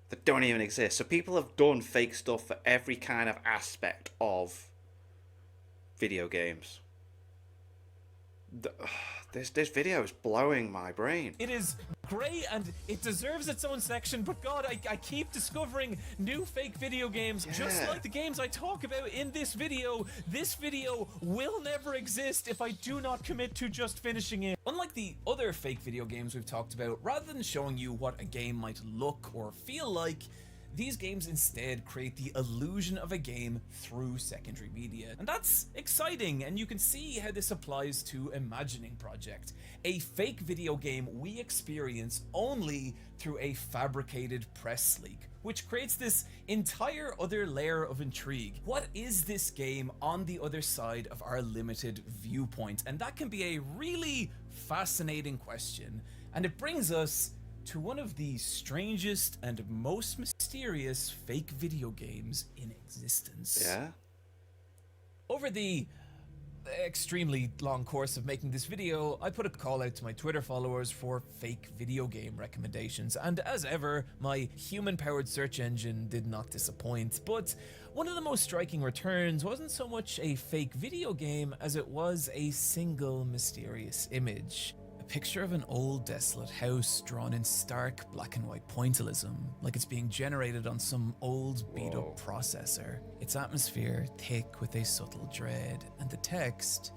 that don't even exist. So people have done fake stuff for every kind of aspect of video games. This video is blowing my brain. It is great and it deserves its own section, but God, I keep discovering new fake video games, just like the games I talk about in this video. This video will never exist if I do not commit to just finishing it. Unlike the other fake video games we've talked about, rather than showing you what a game might look or feel like, these games instead create the illusion of a game through secondary media. And that's exciting, and you can see how this applies to Imagining Project, a fake video game we experience only through a fabricated press leak, which creates this entire other layer of intrigue. What is this game on the other side of our limited viewpoint? And that can be a really fascinating question, and it brings us to one of the strangest and most mysterious fake video games in existence. Yeah? Over the extremely long course of making this video, I put a call out to my Twitter followers for fake video game recommendations, and as ever, my human-powered search engine did not disappoint. But one of the most striking returns wasn't so much a fake video game as it was a single mysterious image. Picture of an old desolate house drawn in stark black and white pointillism, like it's being generated on some old beat up processor. Its atmosphere thick with a subtle dread, and the text,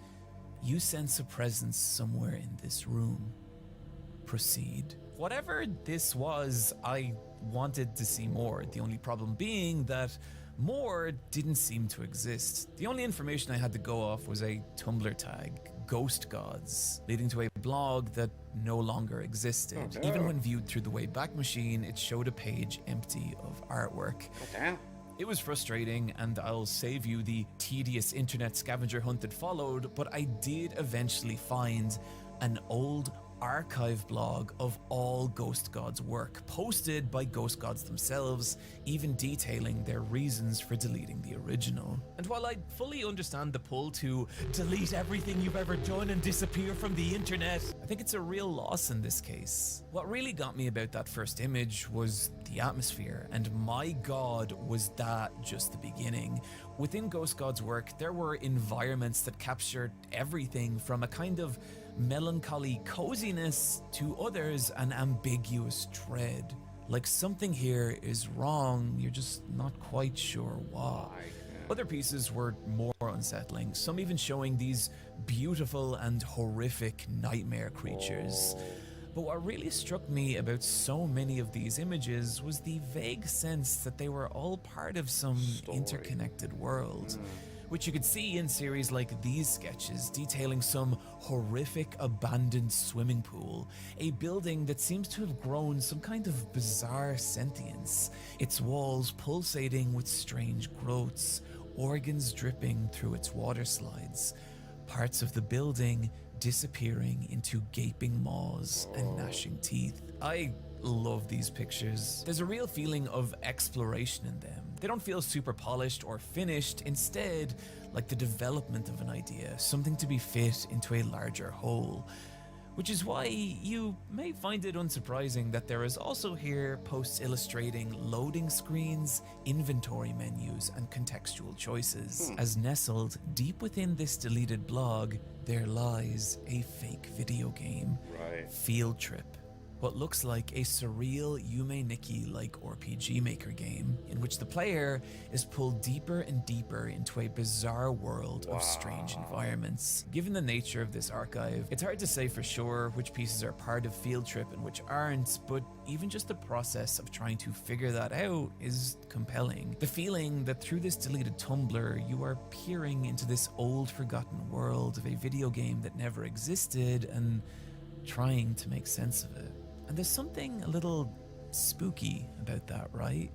"You sense a presence somewhere in this room. Proceed." Whatever this was, I wanted to see more, the only problem being that more didn't seem to exist. The only information I had to go off was a Tumblr tag, Ghost Gods, leading to a blog that no longer existed. Oh, no. Even when viewed through the Wayback Machine, it showed a page empty of artwork. Oh, damn. It was frustrating, and I'll save you the tedious internet scavenger hunt that followed, but I did eventually find an old archive blog of all Ghost Gods work, posted by Ghost Gods themselves, even detailing their reasons for deleting the original. And while I fully understand the pull to delete everything you've ever done and disappear from the internet, I think it's a real loss in this case. What really got me about that first image was the atmosphere, and my God, was that just the beginning. Within Ghost Gods work, there were environments that captured everything from a kind of melancholy coziness to others an ambiguous dread. Like something here is wrong, you're just not quite sure why. Other pieces were more unsettling, some even showing these beautiful and horrific nightmare creatures. But what really struck me about so many of these images was the vague sense that they were all part of some interconnected world. Which you could see in series like these sketches, detailing some horrific abandoned swimming pool, a building that seems to have grown some kind of bizarre sentience, its walls pulsating with strange growths, organs dripping through its water slides, parts of the building disappearing into gaping maws and gnashing teeth. I love these pictures. There's a real feeling of exploration in them. They don't feel super polished or finished, instead like the development of an idea, something to be fit into a larger whole. Which is why you may find it unsurprising that there is also here posts illustrating loading screens, inventory menus, and contextual choices. As nestled deep within this deleted blog, there lies a fake video game. Field Trip. What looks like a surreal Yume Nikki-like RPG Maker game, in which the player is pulled deeper and deeper into a bizarre world of strange environments. Given the nature of this archive, it's hard to say for sure which pieces are part of Field Trip and which aren't, but even just the process of trying to figure that out is compelling. The feeling that through this deleted Tumblr, you are peering into this old forgotten world of a video game that never existed and trying to make sense of it. And there's something a little spooky about that, right?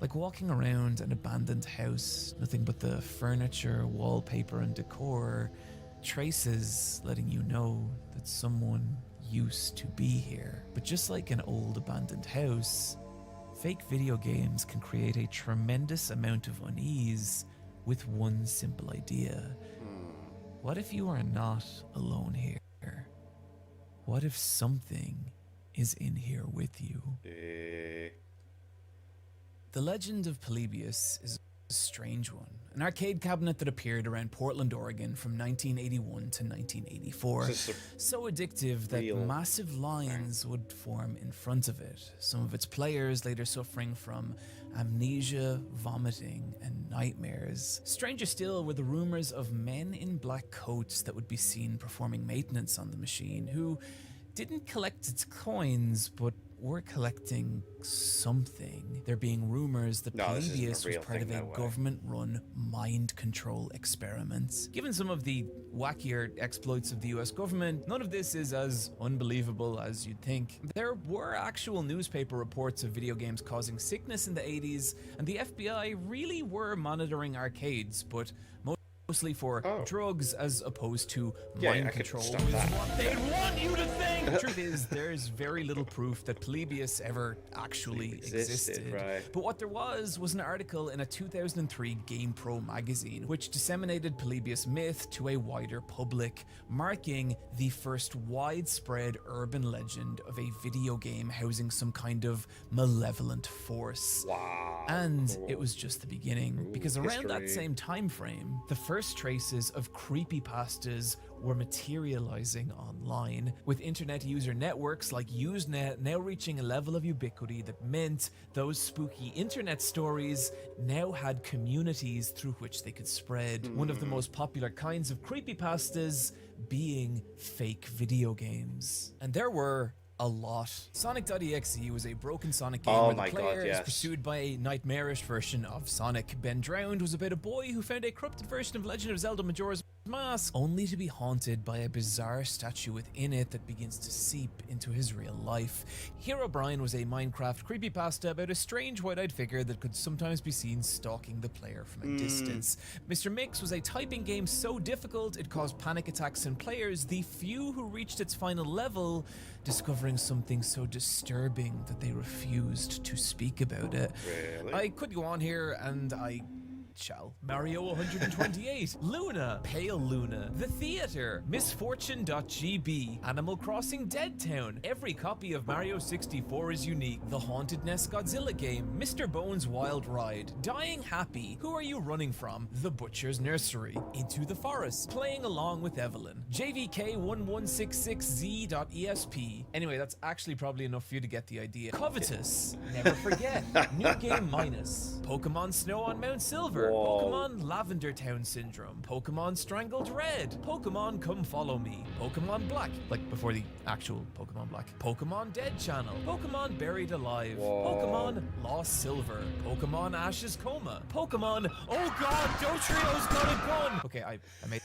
Like walking around an abandoned house, nothing but the furniture, wallpaper, and decor, traces letting you know that someone used to be here. But just like an old abandoned house, fake video games can create a tremendous amount of unease with one simple idea. What if you are not alone here? What if something is in here with you? The legend of Polybius is a strange one. An arcade cabinet that appeared around Portland, Oregon from 1981 to 1984. So addictive that massive lines would form in front of it. Some of its players later suffering from amnesia, vomiting, and nightmares. Stranger still were the rumors of men in black coats that would be seen performing maintenance on the machine, who didn't collect its coins, but were collecting something. There being rumors that Polybius was part of a government-run mind control experiment. Given some of the wackier exploits of the US government, none of this is as unbelievable as you'd think. There were actual newspaper reports of video games causing sickness in the 80s, and the FBI really were monitoring arcades, but mostly for drugs as opposed to mind control is what they want you to think. The truth is, there's very little proof that Polybius ever actually existed. But what there was an article in a 2003 GamePro magazine which disseminated Polybius myth to a wider public, marking the first widespread urban legend of a video game housing some kind of malevolent force. And it was just the beginning, because around that same time frame, the first traces of creepypastas were materializing online, with internet user networks like Usenet now reaching a level of ubiquity that meant those spooky internet stories now had communities through which they could spread. One of the most popular kinds of creepypastas being fake video games. And there were a lot. Sonic.exe was a broken Sonic game where the player is pursued by a nightmarish version of Sonic. Ben Drowned was about a boy who found a corrupted version of Legend of Zelda Majora's Mask, only to be haunted by a bizarre statue within it that begins to seep into his real life. Hero Brian was a Minecraft creepypasta about a strange white-eyed figure that could sometimes be seen stalking the player from a distance. Mr. Mix was a typing game so difficult it caused panic attacks in players, the few who reached its final level discovering something so disturbing that they refused to speak about it. I could go on here, and I shall. Mario 128, Luna, Pale Luna, The Theater, Misfortune.gb, Animal Crossing Dead Town. Every copy of Mario 64 is unique. The Haunted Nest Godzilla game, Mr. Bones Wild Ride, Dying Happy, Who Are You Running From? The Butcher's Nursery, Into the Forest, Playing Along with Evelyn, JVK1166Z.esp. Anyway, that's actually probably enough for you to get the idea. Covetous, Never Forget, New Game Minus, Pokemon Snow on Mount Silver, Pokemon Lavender Town Syndrome, Pokemon Strangled Red, Pokemon Come Follow Me, Pokemon Black, like before the actual Pokemon Black, Pokemon Dead Channel, Pokemon Buried Alive, Pokemon Lost Silver, Pokemon Ash's Coma, Pokemon Oh God, Dotrio's Got a Gun. Okay, I made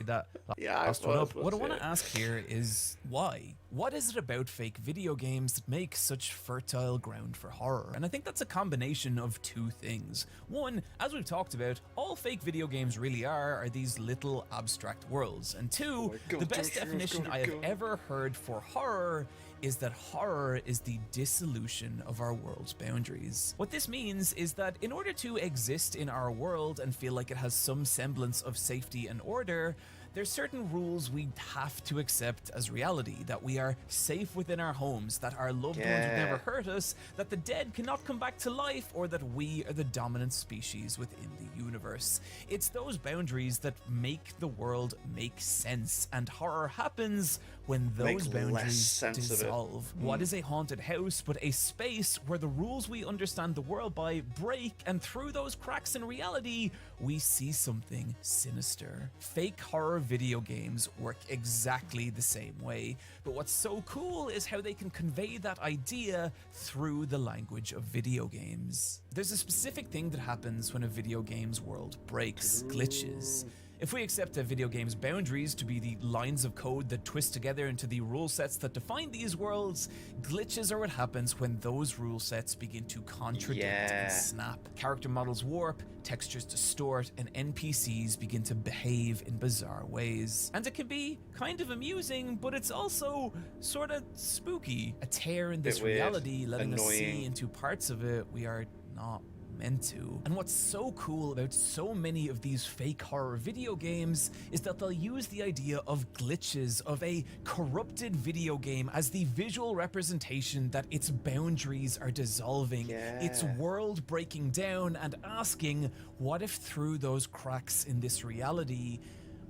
that last one up. What I want to ask here is why? What is it about fake video games that make such fertile ground for horror? And I think that's a combination of two things. One, as we've talked about, all fake video games really are these little abstract worlds. And two, the best definition I have ever heard for horror is that horror is the dissolution of our world's boundaries. What this means is that in order to exist in our world and feel like it has some semblance of safety and order, there's certain rules we have to accept as reality, that we are safe within our homes, that our loved ones would never hurt us, that the dead cannot come back to life, or that we are the dominant species within the universe. It's those boundaries that make the world make sense, and horror happens when those boundaries dissolve. What is a haunted house but a space where the rules we understand the world by break, and through those cracks in reality, we see something sinister. Fake horror video games work exactly the same way, but what's so cool is how they can convey that idea through the language of video games. There's a specific thing that happens when a video game's world breaks: glitches. If we accept a video game's boundaries to be the lines of code that twist together into the rule sets that define these worlds, glitches are what happens when those rule sets begin to contradict and snap. Character models warp, textures distort, and NPCs begin to behave in bizarre ways. And it can be kind of amusing, but it's also sort of spooky. A tear in this reality, letting us see into parts of it we are not meant to. And what's so cool about so many of these fake horror video games is that they'll use the idea of glitches, of a corrupted video game as the visual representation that its boundaries are dissolving, its world breaking down, and asking, what if through those cracks in this reality,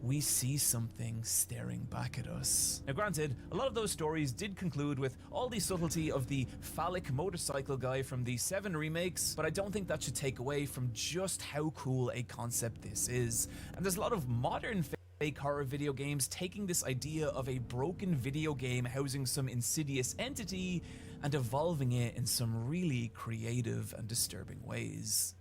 we see something staring back at us? Now granted, a lot of those stories did conclude with all the subtlety of the phallic motorcycle guy from the 7 remakes, but I don't think that should take away from just how cool a concept this is. And there's a lot of modern fake horror video games taking this idea of a broken video game housing some insidious entity and evolving it in some really creative and disturbing ways.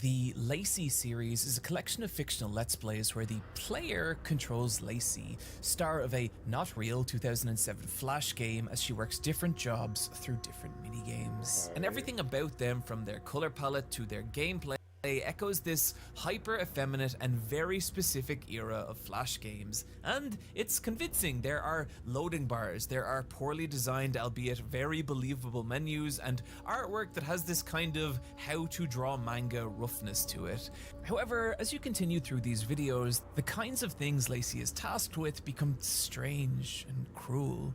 The Lacey series is a collection of fictional Let's Plays where the player controls Lacey, star of a not real 2007 Flash game, as she works different jobs through different minigames. And everything about them, from their color palette to their gameplay, echoes this hyper-effeminate and very specific era of Flash games. And it's convincing. There are loading bars, there are poorly designed, albeit very believable menus, and artwork that has this kind of how-to-draw manga roughness to it. However, as you continue through these videos, the kinds of things Lacey is tasked with become strange and cruel.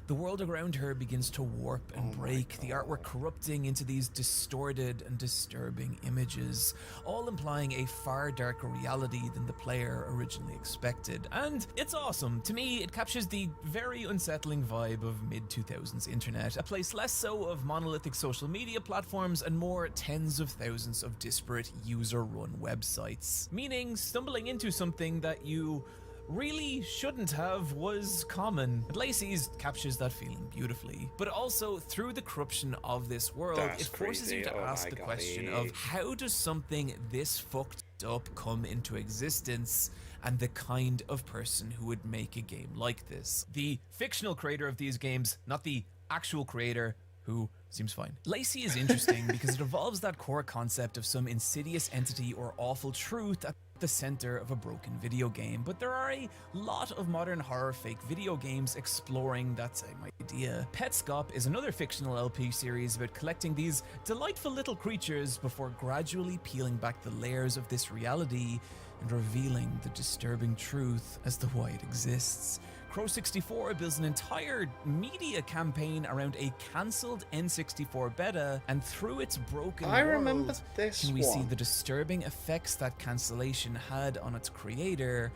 The world around her begins to warp and break, the artwork corrupting into these distorted and disturbing images, all implying a far darker reality than the player originally expected. And it's awesome. To me, it captures the very unsettling vibe of mid-2000s internet, a place less so of monolithic social media platforms and more tens of thousands of disparate user-run websites. Meaning, stumbling into something that you really shouldn't have was common. And Lacey's captures that feeling beautifully. But also, through the corruption of this world, it forces you to ask the question of how does something this fucked up come into existence, and the kind of person who would make a game like this. The fictional creator of these games, not the actual creator, who seems fine. Lacey is interesting because it involves that core concept of some insidious entity or awful truth at the center of a broken video game, but there are a lot of modern horror fake video games exploring that same idea. Petscop is another fictional LP series about collecting these delightful little creatures before gradually peeling back the layers of this reality and revealing the disturbing truth as to why it exists. Crow64 builds an entire media campaign around a cancelled N64 beta, and through its broken world, can we see the disturbing effects that cancellation had on its creator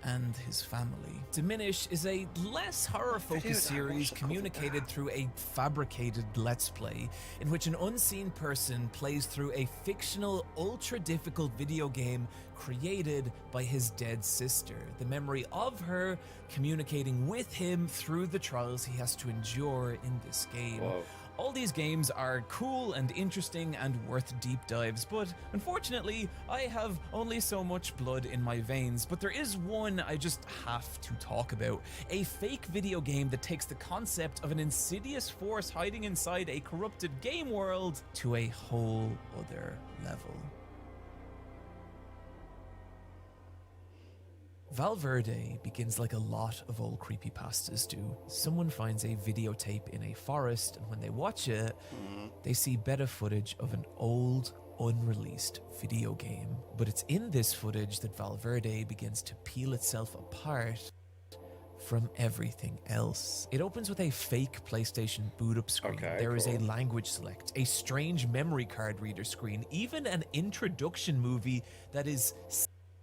and his family. Diminish is a less horror-focused series communicated through a fabricated Let's Play, in which an unseen person plays through a fictional, ultra-difficult video game created by his dead sister, the memory of her communicating with him through the trials he has to endure in this game. Whoa. All these games are cool and interesting and worth deep dives, but unfortunately, I have only so much blood in my veins. But there is one I just have to talk about. A fake video game that takes the concept of an insidious force hiding inside a corrupted game world to a whole other level. Valverde begins like a lot of old creepypastas do. Someone finds a videotape in a forest, and when they watch it, they see better footage of an old, unreleased video game. But it's in this footage that Valverde begins to peel itself apart from everything else. It opens with a fake PlayStation boot-up screen. There is a language select, a strange memory card reader screen, even an introduction movie that is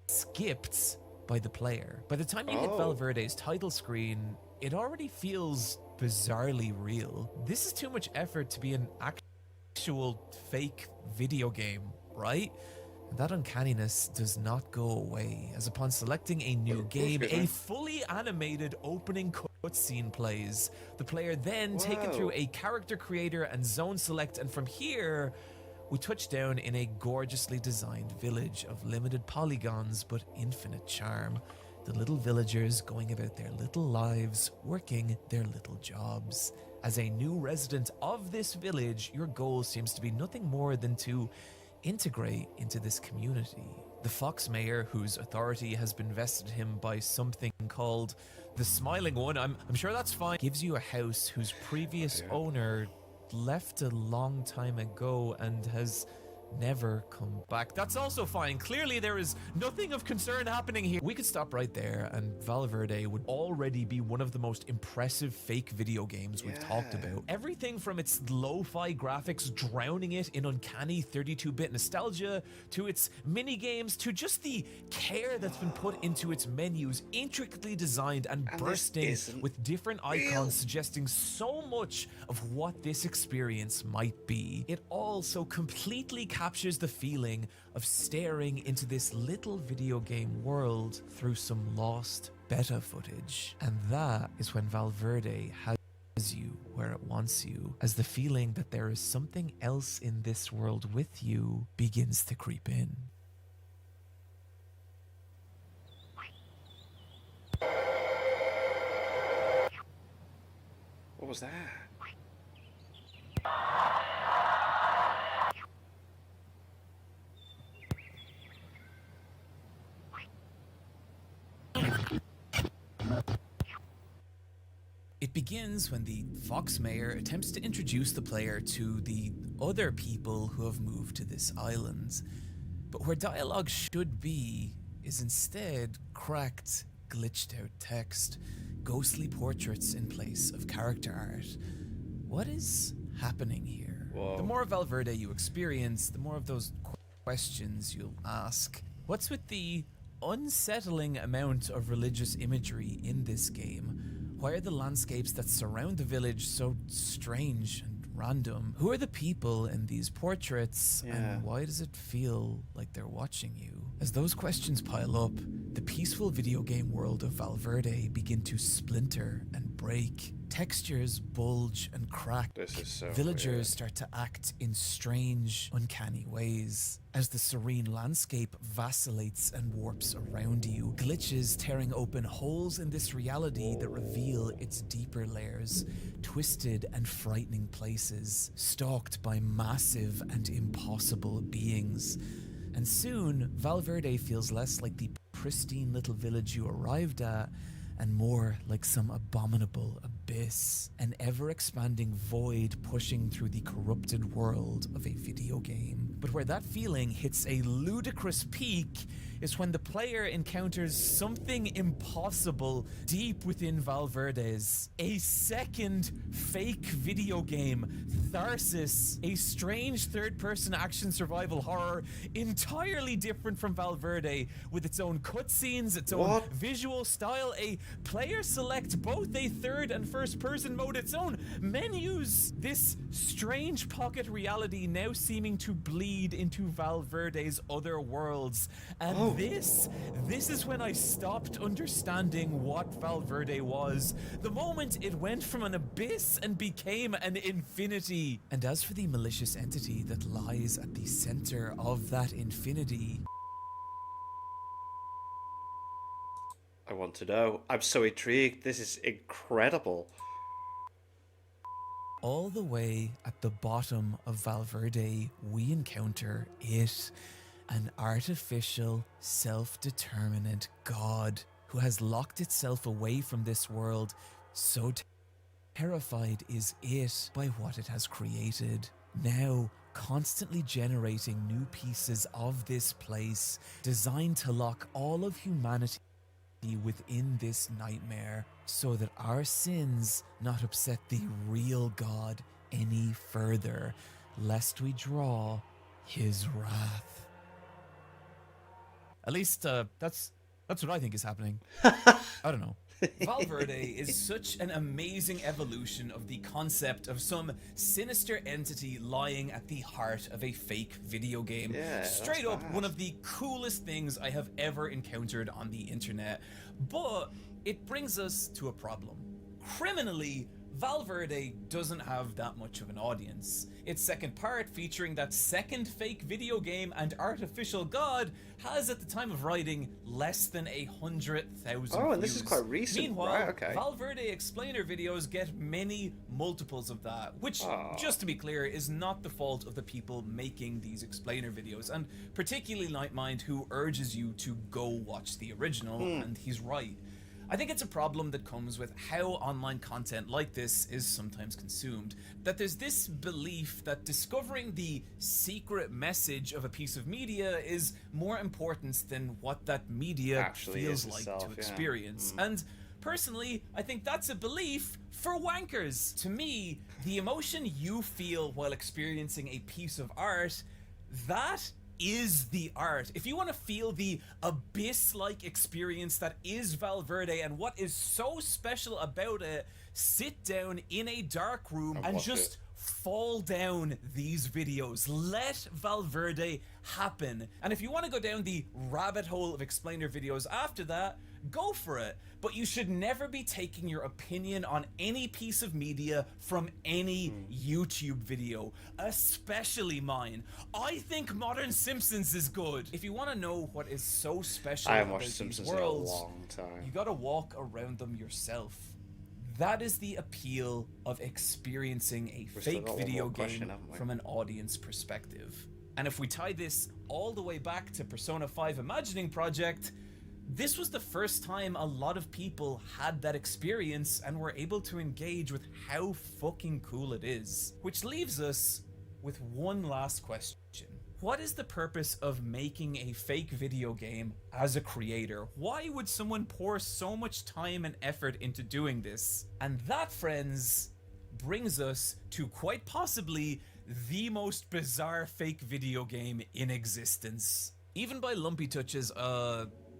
skipped by the player. By the time you hit Valverde's title screen, it already feels bizarrely real. This is too much effort to be an actual fake video game, right? And that uncanniness does not go away, as upon selecting a new game, a fully animated opening cutscene plays. The player then taken through a character creator and zone select, and from here, we touch down in a gorgeously designed village of limited polygons but infinite charm. The little villagers going about their little lives, working their little jobs. As a new resident of this village, your goal seems to be nothing more than to integrate into this community. The Fox Mayor, whose authority has been vested in him by something called the Smiling One, I'm sure that's fine, gives you a house whose previous owner left a long time ago and has never come back. That's also fine. Clearly there is nothing of concern happening here. We could stop right there and Valverde would already be one of the most impressive fake video games we've talked about. Everything from its lo-fi graphics drowning it in uncanny 32-bit nostalgia, to its mini games, to just the care that's been put into its menus, intricately designed and bursting with different icons suggesting so much of what this experience might be. It also completely captures the feeling of staring into this little video game world through some lost beta footage. And that is when Valverde has you where it wants you, as the feeling that there is something else in this world with you begins to creep in. What was that? It begins when the Fox Mayor attempts to introduce the player to the other people who have moved to this island. But where dialogue should be is instead cracked, glitched out text, ghostly portraits in place of character art. What is happening here? Whoa. The more Valverde you experience, the more of those questions you'll ask. What's with the unsettling amount of religious imagery in this game? Why are the landscapes that surround the village so strange and random? Who are the people in these portraits? And why does it feel like they're watching you? As those questions pile up, the peaceful video game world of Valverde begin to splinter and break. Textures bulge and crack. This is so Villagers weird. start to act in strange, uncanny ways. As the serene landscape vacillates and warps around you, glitches tearing open holes in this reality that reveal its deeper layers, twisted and frightening places, stalked by massive and impossible beings. And soon, Valverde feels less like the pristine little village you arrived at, and more like some abominable abyss, an ever-expanding void pushing through the corrupted world of a video game. But where that feeling hits a ludicrous peak is when the player encounters something impossible deep within Valverde's. A second fake video game, Tharsis, a strange third-person action survival horror entirely different from Valverde, with its own cutscenes, its own visual style, a player select both a third and first person mode, its own menus. This strange pocket reality now seeming to bleed into Valverde's other worlds. And this is when I stopped understanding what Valverde was. The moment it went from an abyss and became an infinity. And as for the malicious entity that lies at the center of that infinity, I want to know. I'm so intrigued. This is incredible. all the way at the bottom of Valverde, we encounter it, an artificial, self-determinate god who has locked itself away from this world. So terrified is it by what it has created. Now, constantly generating new pieces of this place, designed to lock all of humanity within this nightmare, so that our sins not upset the real God any further, lest we draw his wrath. At least that's what I think is happening. I don't know. Valverde is such an amazing evolution of the concept of some sinister entity lying at the heart of a fake video game. Yeah, Straight up, that's one of the coolest things I have ever encountered on the internet. But it brings us to a problem. Criminally, Valverde doesn't have that much of an audience. Its second part, featuring that second fake video game and artificial god, has at the time of writing less than 100,000 Oh, and this is views. quite recent, Meanwhile, right? Okay. Valverde explainer videos get many multiples of that, which, just to be clear, is not the fault of the people making these explainer videos, and particularly Nightmind, who urges you to go watch the original, and he's right. I think it's a problem that comes with how online content like this is sometimes consumed. That there's this belief that discovering the secret message of a piece of media is more important than what that media Actually feels is like itself, to yeah. experience. And personally, I think that's a belief for wankers. To me, the emotion you feel while experiencing a piece of art, that is the art. If you want to feel the abyss-like experience that is Valverde and what is so special about it, sit down in a dark room and just fall down these videos. Let Valverde happen. And if you want to go down the rabbit hole of explainer videos after that, go for it. But you should never be taking your opinion on any piece of media from any YouTube video, especially mine. I think Modern Simpsons is good. If you want to know what is so special I haven't about watched these Simpsons worlds, in a long time. you gotta walk around them yourself. That is the appeal of experiencing a We've still fake got one video more question, game haven't we? from an audience perspective. And if we tie this all the way back to Persona 5 Imagining Project, this was the first time a lot of people had that experience and were able to engage with how fucking cool it is. Which leaves us with one last question. What is the purpose of making a fake video game as a creator? Why would someone pour so much time and effort into doing this? And that, friends, brings us to quite possibly the most bizarre fake video game in existence. Even by Lumpy Touch's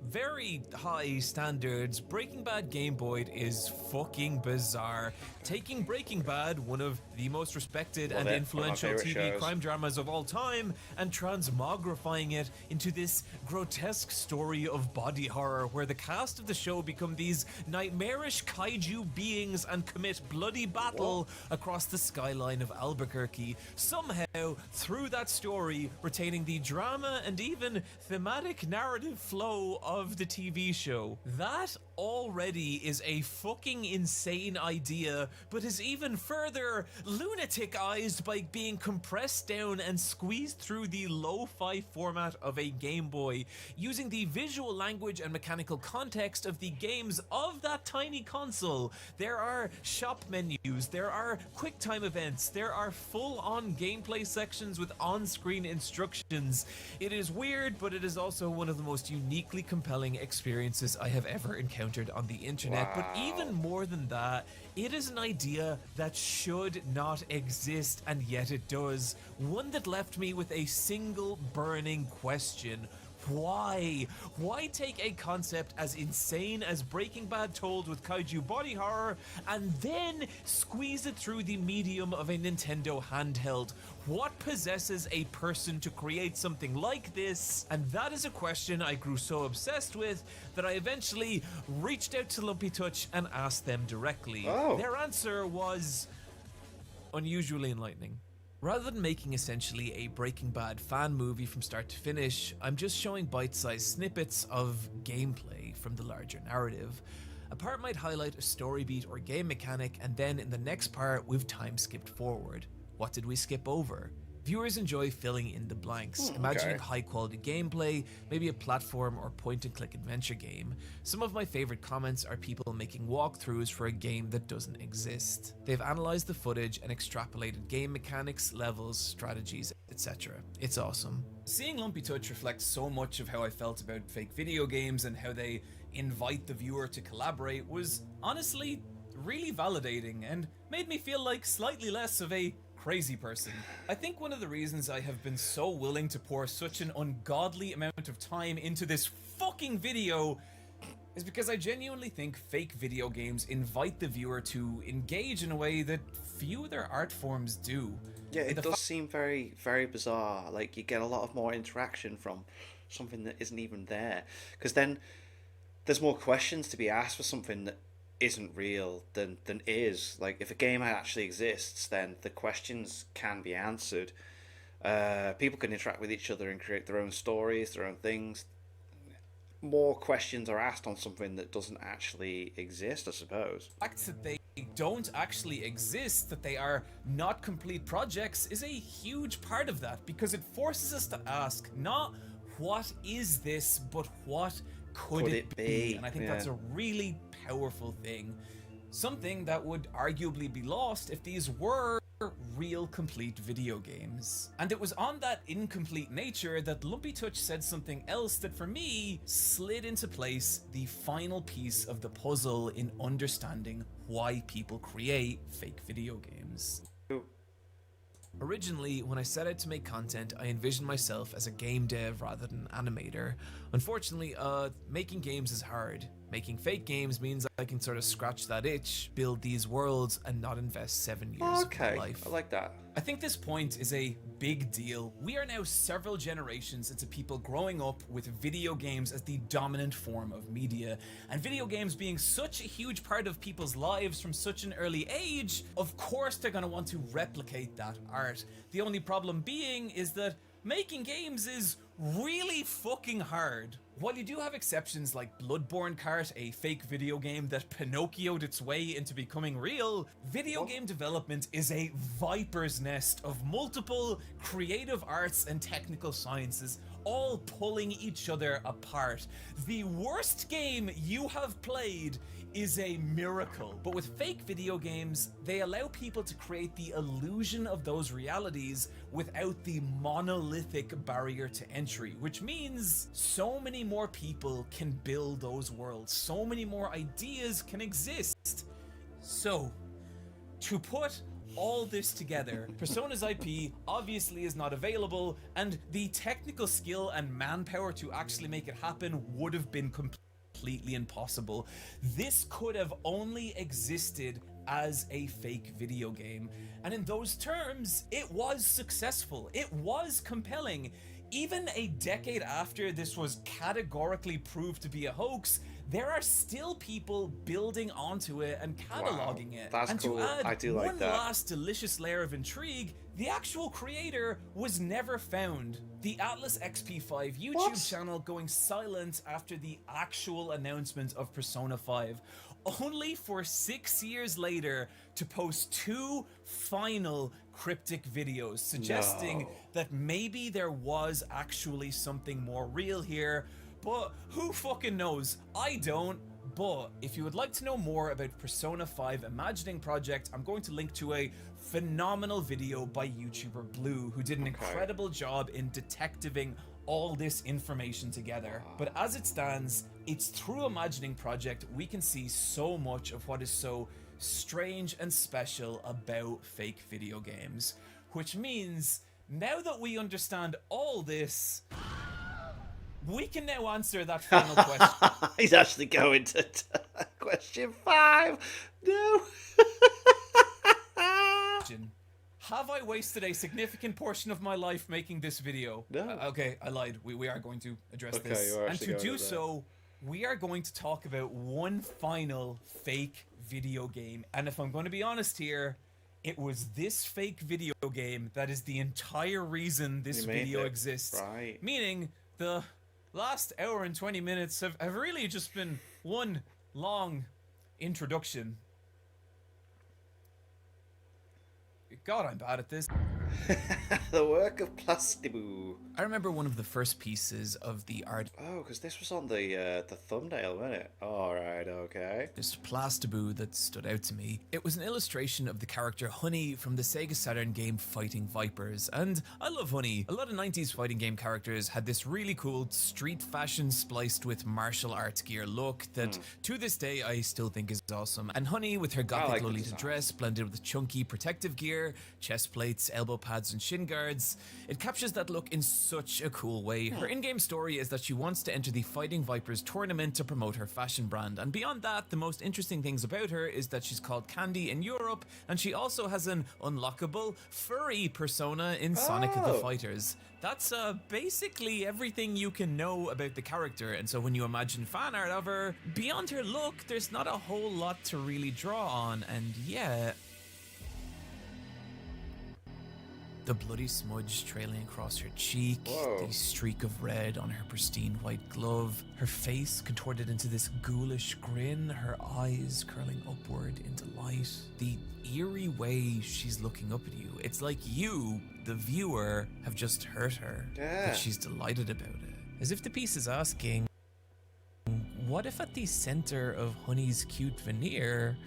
very high standards, Breaking Bad Game Boy is fucking bizarre. Taking Breaking Bad, one of the most respected and influential TV shows. crime dramas of all time, and transmogrifying it into this grotesque story of body horror where the cast of the show become these nightmarish kaiju beings and commit bloody battle across the skyline of Albuquerque, somehow through that story retaining the drama and even thematic narrative flow of the TV show. That already is a fucking insane idea, but is even further lunaticized by being compressed down and squeezed through the lo-fi format of a Game Boy, using the visual language and mechanical context of the games of that tiny console. There are shop menus, there are QuickTime events, there are full-on gameplay sections with on-screen instructions. It is weird, but it is also one of the most uniquely compelling experiences I have ever encountered on the internet. But even more than that, it is an idea that should not exist, and yet it does. One that left me with a single burning question. Why? Why take a concept as insane as Breaking Bad told with kaiju body horror and then squeeze it through the medium of a Nintendo handheld? What possesses a person to create something like this? And that is a question I grew so obsessed with that I eventually reached out to Lumpy Touch and asked them directly. Their answer was unusually enlightening. Rather than making essentially a Breaking Bad fan movie from start to finish, I'm just showing bite-sized snippets of gameplay from the larger narrative. A part might highlight a story beat or game mechanic, and then in the next part we've time skipped forward. What did we skip over? Viewers enjoy filling in the blanks, imagining high quality gameplay, maybe a platform or point and click adventure game. Some of my favorite comments are people making walkthroughs for a game that doesn't exist. They've analyzed the footage and extrapolated game mechanics, levels, strategies, etc. It's awesome. Seeing Lumpy Touch reflects so much of how I felt about fake video games and how they invite the viewer to collaborate was honestly really validating and made me feel like slightly less of a crazy person. I think one of the reasons I have been so willing to pour such an ungodly amount of time into this fucking video is because I genuinely think fake video games invite the viewer to engage in a way that few other art forms do. Yeah, it does seem very, very bizarre. Like, you get a lot of more interaction from something that isn't even there. Because then there's more questions to be asked for something that isn't real than is. Like, if a game actually exists, then the questions can be answered. People can interact with each other and create their own stories, their own things. More questions are asked on something that doesn't actually exist, I suppose. The fact that they don't actually exist, that they are not complete projects, is a huge part of that, because it forces us to ask not what is this, but what could it be? And I think that's a really powerful thing. Something that would arguably be lost if these were real complete video games. And it was on that incomplete nature that Lumpy Touch said something else that for me slid into place the final piece of the puzzle in understanding why people create fake video games. Originally, when I set out to make content, I envisioned myself as a game dev rather than an animator. Unfortunately, making games is hard. Making fake games means I can sort of scratch that itch, build these worlds, and not invest 7 years of my life. I like that. I think this point is a big deal. We are now several generations into people growing up with video games as the dominant form of media, and video games being such a huge part of people's lives from such an early age, of course they're going to want to replicate that art. The only problem being is that making games is really fucking hard. While you do have exceptions like Bloodborne Kart, a fake video game that Pinocchio'd its way into becoming real, video game development is a viper's nest of multiple creative arts and technical sciences, all pulling each other apart. The worst game you have played is a miracle. But with fake video games, they allow people to create the illusion of those realities without the monolithic barrier to entry, which means so many more people can build those worlds, so many more ideas can exist. So, to put all this together, Persona's IP obviously is not available, and the technical skill and manpower to actually make it happen would have been completely impossible. This could have only existed as a fake video game, and in those terms, it was successful. It was compelling. Even a decade after this was categorically proved to be a hoax, there are still people building onto it and cataloging it. That's and cool. to add I do like one that. last delicious layer of intrigue, the actual creator was never found. The Atlas XP5 YouTube channel going silent after the actual announcement of Persona 5, only for 6 years later to post 2 final cryptic videos suggesting that maybe there was actually something more real here. But who fucking knows? I don't. But if you would like to know more about Persona 5 Imagining Project, I'm going to link to a phenomenal video by YouTuber Blue, who did an incredible job in detectiving all this information together. But as it stands, it's through Imagining Project we can see so much of what is so strange and special about fake video games. Which means, now that we understand all this, we can now answer that final question. He's actually going to question 5. No. Have I wasted a significant portion of my life making this video? No. Okay, I lied. We are going to address Okay, this. you're And actually to going do with that. so, we are going to talk about one final fake video game. And if I'm going to be honest here, it was this fake video game that is the entire reason this You made video it. exists. Right. Meaning, the last hour and 20 minutes have really just been one long introduction. God, I'm bad at this. The work of Plasto. I remember one of the first pieces of the art Oh, because this was on the thumbnail, wasn't it? All right, okay. Plasto that stood out to me. It was an illustration of the character Honey from the Sega Saturn game Fighting Vipers, and I love Honey. A lot of 90s fighting game characters had this really cool street fashion spliced with martial arts gear look that to this day I still think is awesome. And Honey, with her gothic like the Lolita design. dress blended with chunky protective gear, chest plates, elbow pads and shin guards, it captures that look in such a cool way. Her in-game story is that she wants to enter the Fighting Vipers tournament to promote her fashion brand, and beyond that, the most interesting things about her is that she's called Candy in Europe, and she also has an unlockable furry persona in Sonic the Fighters. That's basically everything you can know about the character, and so when you imagine fan art of her, beyond her look, there's not a whole lot to really draw on, and yeah, the bloody smudge trailing across her cheek, Whoa. the streak of red on her pristine white glove, her face contorted into this ghoulish grin, her eyes curling upward into light, the eerie way she's looking up at you. It's like you, the viewer, have just hurt her, Yeah. but she's delighted about it. As if the piece is asking, what if at the center of Honey's cute veneer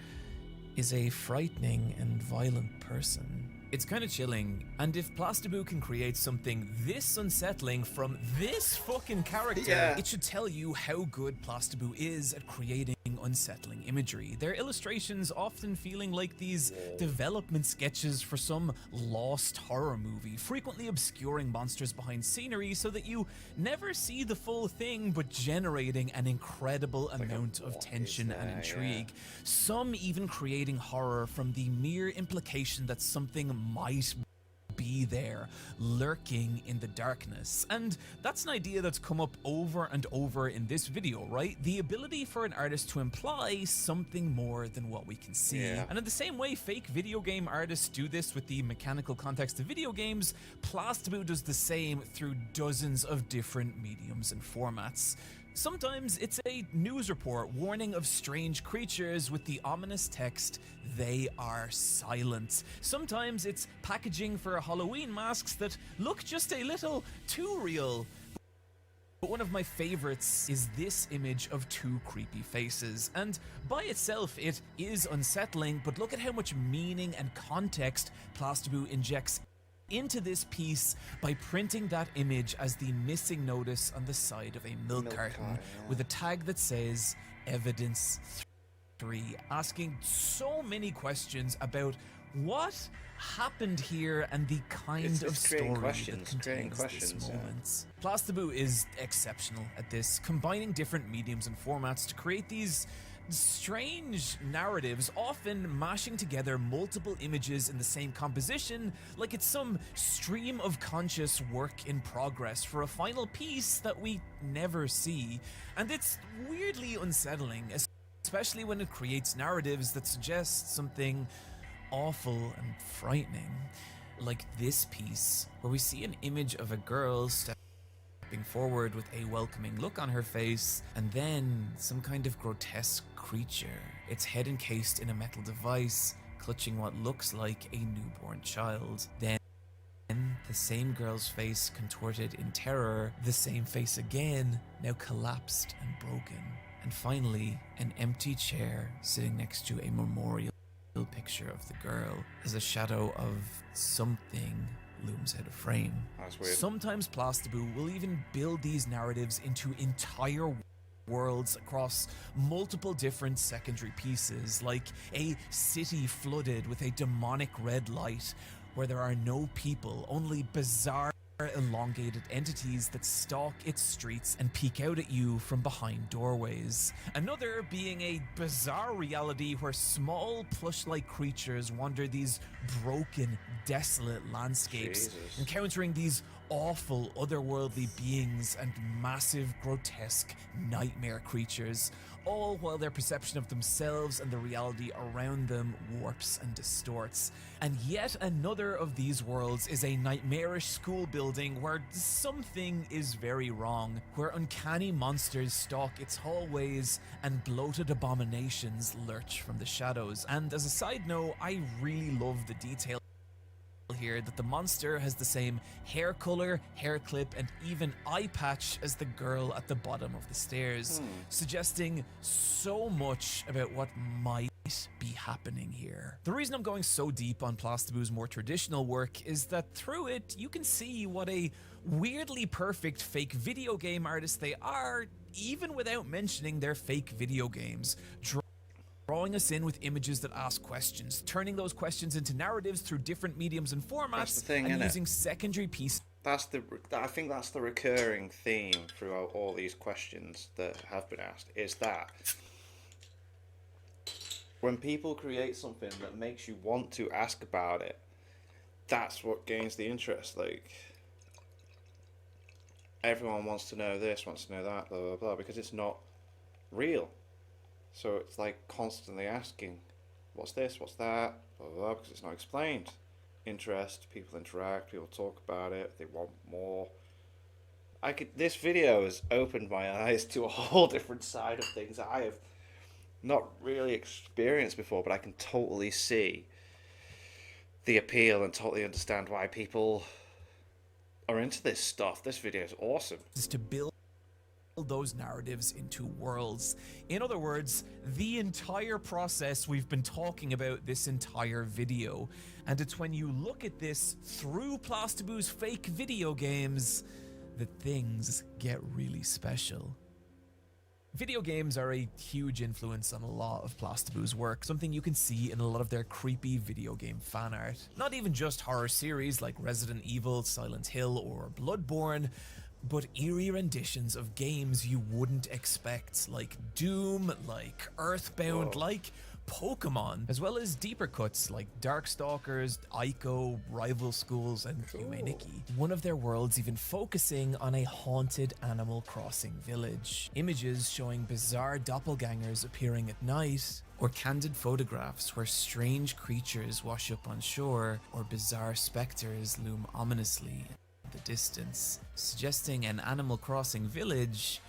is a frightening and violent person? It's kind of chilling, and if Plasto can create something this unsettling from this fucking character, it should tell you how good Plasto is at creating unsettling imagery. Their illustrations often feeling like these development sketches for some lost horror movie, frequently obscuring monsters behind scenery so that you never see the full thing, but generating an incredible amount of tension and intrigue. Some even creating horror from the mere implication that something might be there, lurking in the darkness. And that's an idea that's come up over and over in this video, right? The ability for an artist to imply something more than what we can see. And in the same way fake video game artists do this with the mechanical context of video games, Plasto does the same through dozens of different mediums and formats. Sometimes it's a news report warning of strange creatures with the ominous text, "They are silent." Sometimes it's packaging for Halloween masks that look just a little too real. But one of my favorites is this image of two creepy faces, and by itself it is unsettling, but look at how much meaning and context Plasto injects into this piece by printing that image as the missing notice on the side of a milk carton with a tag that says evidence 3, asking so many questions about what happened here and the kind of story that contains this moment. Plasto is exceptional at this, combining different mediums and formats to create these strange narratives, often mashing together multiple images in the same composition like it's some stream of conscious work in progress for a final piece that we never see. And it's weirdly unsettling, especially when it creates narratives that suggest something awful and frightening, like this piece where we see an image of a girl stepping forward with a welcoming look on her face, and then some kind of grotesque creature, its head encased in a metal device, clutching what looks like a newborn child. Then the same girl's face contorted in terror, the same face again, now collapsed and broken. And finally, an empty chair sitting next to a memorial picture of the girl as a shadow of something looms out of frame. That's weird. Sometimes Plasto will even build these narratives into entire worlds across multiple different secondary pieces, like a city flooded with a demonic red light where there are no people, only bizarre elongated entities that stalk its streets and peek out at you from behind doorways. Another being a bizarre reality where small plush-like creatures wander these broken, desolate landscapes, encountering these awful otherworldly beings and massive, grotesque nightmare creatures, all while their perception of themselves and the reality around them warps and distorts. And yet another of these worlds is a nightmarish school building where something is very wrong, where uncanny monsters stalk its hallways and bloated abominations lurch from the shadows. And as a side note, I really love the detail here that the monster has the same hair color, hair clip, and even eye patch as the girl at the bottom of the stairs, suggesting so much about what might be happening here. The reason I'm going so deep on Plasto's more traditional work is that through it you can see what a weirdly perfect fake video game artist they are, even without mentioning their fake video games. Drawing us in with images that ask questions, turning those questions into narratives through different mediums and formats, and using secondary pieces. I think that's the recurring theme throughout all these questions that have been asked, is that when people create something that makes you want to ask about it, that's what gains the interest. Like, everyone wants to know this, wants to know that, blah, blah, blah, because it's not real. So it's like constantly asking, what's this, what's that, blah, blah, blah, because it's not explained. Interest, people interact, people talk about it, they want more. This video has opened my eyes to a whole different side of things that I have not really experienced before, but I can totally see the appeal and totally understand why people are into this stuff. This video is awesome. To build those narratives into worlds. In other words, the entire process we've been talking about this entire video. And it's when you look at this through Plastobu's fake video games that things get really special. Video games are a huge influence on a lot of Plastobu's work, something you can see in a lot of their creepy video game fan art. Not even just horror series like Resident Evil, Silent Hill, or Bloodborne, but eerie renditions of games you wouldn't expect, like Doom, like Earthbound, like Pokemon, as well as deeper cuts like Darkstalkers, Ico, Rival Schools, and Humaniki. One of their worlds even focusing on a haunted Animal Crossing village. Images showing bizarre doppelgangers appearing at night, or candid photographs where strange creatures wash up on shore, or bizarre specters loom ominously in the distance, suggesting an Animal Crossing village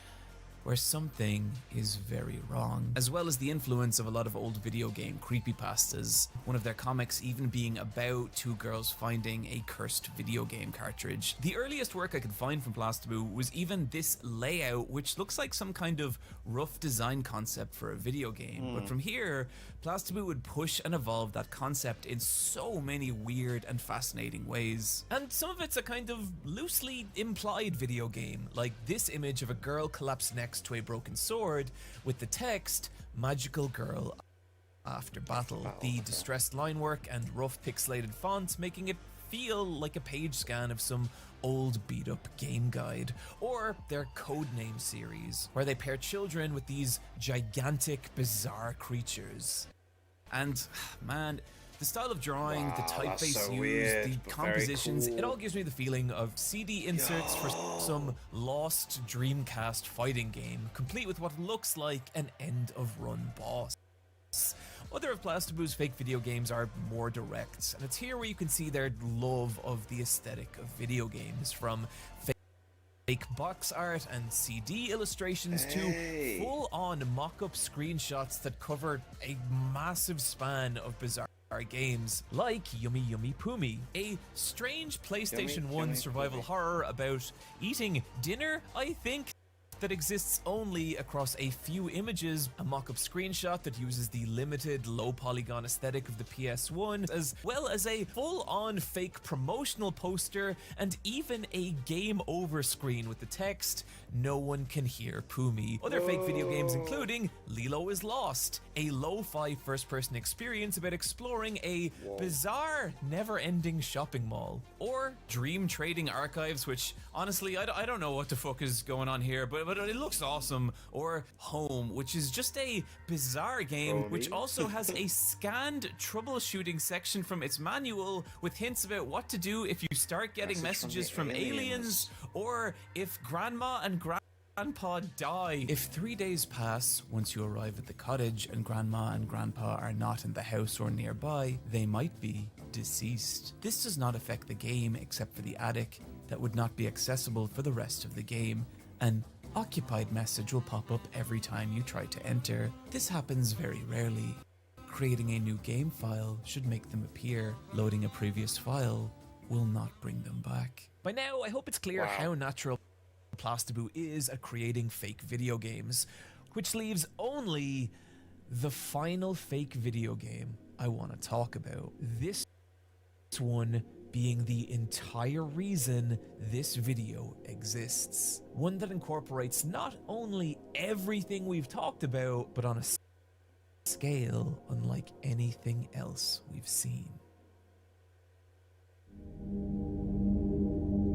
where something is very wrong, as well as the influence of a lot of old video game creepypastas, one of their comics even being about two girls finding a cursed video game cartridge. The earliest work I could find from Plasto was even this layout, which looks like some kind of rough design concept for a video game, but from here, Plasto would push and evolve that concept in so many weird and fascinating ways. And some of it's a kind of loosely implied video game, like this image of a girl collapsed next to a broken sword with the text, "Magical Girl After Battle." The distressed line work and rough pixelated fonts making it feel like a page scan of some old beat up game guide, or their Codename series, where they pair children with these gigantic, bizarre creatures. And man, the style of drawing, the typeface so used, weird, the but compositions, very it cool. all gives me the feeling of CD inserts for some lost Dreamcast fighting game, complete with what looks like an end of run boss. Other of Plastobu's fake video games are more direct, and it's here where you can see their love of the aesthetic of video games, from fake box art and CD illustrations to full-on mock-up screenshots that cover a massive span of bizarre games, like Yummy Yummy Poomy, a strange PlayStation 1 survival horror about eating dinner, I think, that exists only across a few images, a mock-up screenshot that uses the limited low polygon aesthetic of the PS1, as well as a full-on fake promotional poster and even a game over screen with the text, "No one can hear Poomy." Other fake video games including Lilo is Lost, a lo-fi first-person experience about exploring a bizarre, never-ending shopping mall, or Dream Trading Archives, which honestly I don't know what the fuck is going on here, but it looks awesome, or Home, which is just a bizarre game which also has a scanned troubleshooting section from its manual with hints about what to do if you start getting messages from aliens, or if grandma and grandpa die. If 3 days pass once you arrive at the cottage and grandma and grandpa are not in the house or nearby, they might be deceased. This does not affect the game except for the attic that would not be accessible for the rest of the game. An occupied message will pop up every time you try to enter. This happens very rarely. Creating a new game file should make them appear. Loading a previous file will not bring them back. By now, I hope it's clear how natural Plasto is at creating fake video games, which leaves only the final fake video game I want to talk about. This one being the entire reason this video exists. One that incorporates not only everything we've talked about, but on a scale unlike anything else we've seen.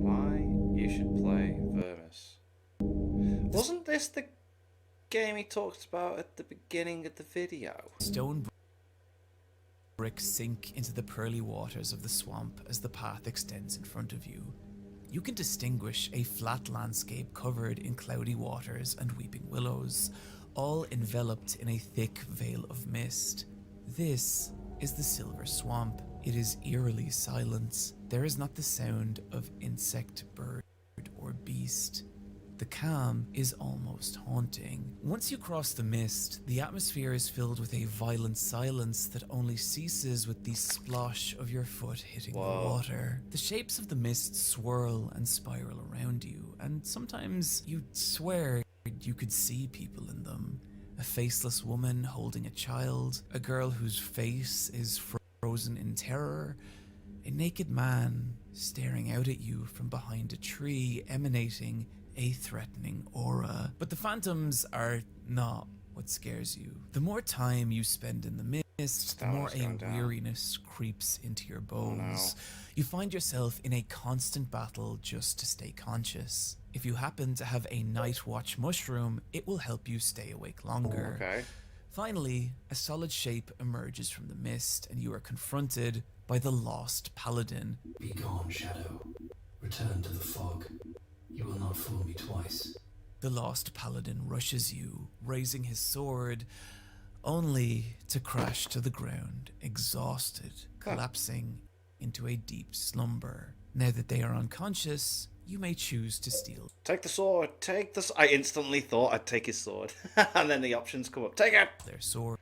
Why you should play Vermis. Wasn't this the game he talked about at the beginning of the video? Stone bricks sink into the pearly waters of the swamp as the path extends in front of you. You can distinguish a flat landscape covered in cloudy waters and weeping willows, all enveloped in a thick veil of mist. This is the Silver Swamp. It is eerily silent. There is not the sound of insect, bird, or beast. The calm is almost haunting. Once you cross the mist, the atmosphere is filled with a violent silence that only ceases with the splosh of your foot hitting the water. The shapes of the mist swirl and spiral around you, and sometimes you'd swear but you could see people in them. A faceless woman holding a child, a girl whose face is frozen in terror, a naked man staring out at you from behind a tree, emanating a threatening aura. But the phantoms are not what scares you. The more time you spend in the mist, the more a weariness creeps into your bones. You find yourself in a constant battle just to stay conscious. If you happen to have a night watch mushroom, it will help you stay awake longer. Okay. Finally, a solid shape emerges from the mist, and you are confronted by the lost paladin. Be gone, Shadow. Return to the fog. You will not fool me twice. The lost paladin rushes you, raising his sword, only to crash to the ground, exhausted, collapsing into a deep slumber. Now that they are unconscious, you may choose to steal. Take the sword, take the I instantly thought I'd take his sword. And then the options come up. Take it! Their sword.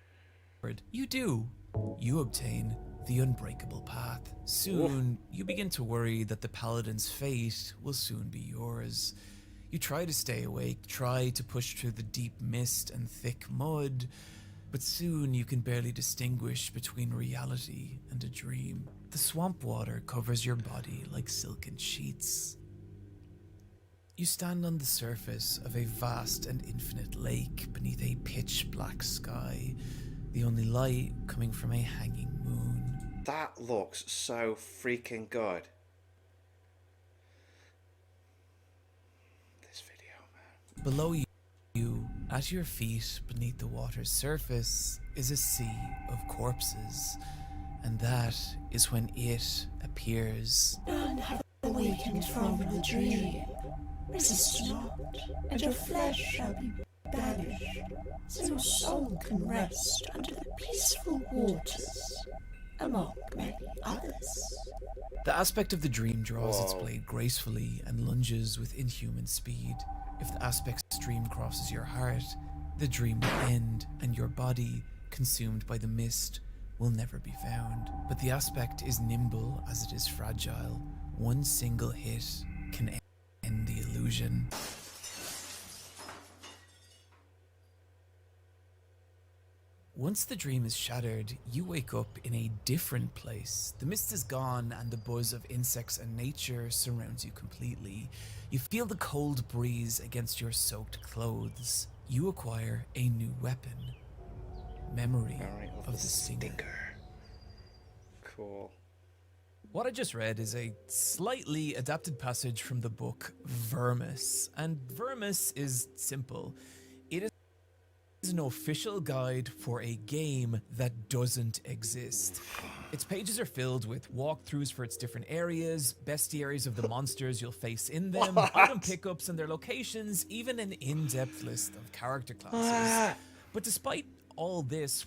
You do. You obtain the unbreakable path. Soon, you begin to worry that the paladin's fate will soon be yours. You try to stay awake, try to push through the deep mist and thick mud, but soon you can barely distinguish between reality and a dream. The swamp water covers your body like silken sheets. You stand on the surface of a vast and infinite lake beneath a pitch black sky, the only light coming from a hanging moon. That looks so freaking good. This video, man. Below you, at your feet, beneath the water's surface, is a sea of corpses. And that is when it appears. None have awakened from the dream. Resist not, and your flesh shall be banished, so your soul can rest under the peaceful waters, among many others. The aspect of the dream draws its blade gracefully and lunges with inhuman speed. If the aspect's dream crosses your heart, the dream will end, and your body, consumed by the mist, will never be found. But the aspect is nimble as it is fragile. One single hit can end the illusion. Once the dream is shattered, you wake up in a different place. The mist is gone and the buzz of insects and nature surrounds you completely. You feel the cold breeze against your soaked clothes. You acquire a new weapon. Memory of the stinger. Cool. What I just read is a slightly adapted passage from the book Vermis, and Vermis is simple. It is an official guide for a game that doesn't exist. Its pages are filled with walkthroughs for its different areas, bestiaries of the monsters you'll face in them, item pickups and their locations, even an in-depth list of character classes. But despite all this,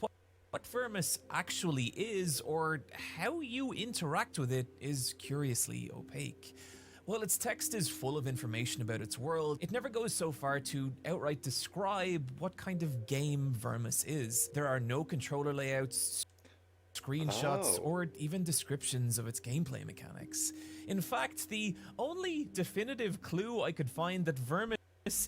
what Vermis actually is, or how you interact with it, is curiously opaque. While its text is full of information about its world, it never goes so far to outright describe what kind of game Vermis is. There are no controller layouts, screenshots, or even descriptions of its gameplay mechanics. In fact, the only definitive clue I could find that Vermis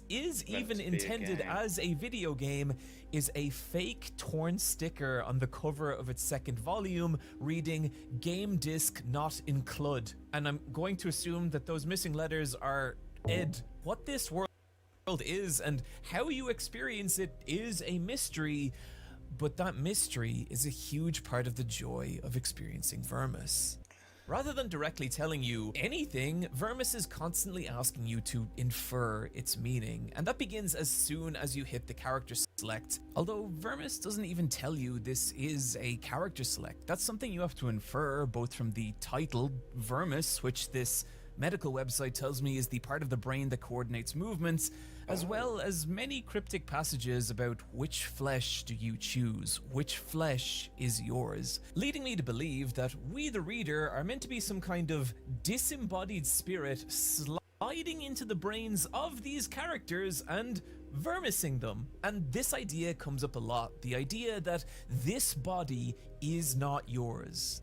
is even intended as a video game is a fake torn sticker on the cover of its second volume reading "Game Disc Not Includ," and I'm going to assume that those missing letters are Ed. What this world is and how you experience it is a mystery, but that mystery is a huge part of the joy of experiencing Vermis. Rather than directly telling you anything, Vermis is constantly asking you to infer its meaning, and that begins as soon as you hit the character select. Although Vermis doesn't even tell you this is a character select. That's something you have to infer both from the title, Vermis, which this medical website tells me is the part of the brain that coordinates movements, as well as many cryptic passages about which flesh do you choose, which flesh is yours, leading me to believe that we the reader are meant to be some kind of disembodied spirit sliding into the brains of these characters and vermising them. And this idea comes up a lot, the idea that this body is not yours.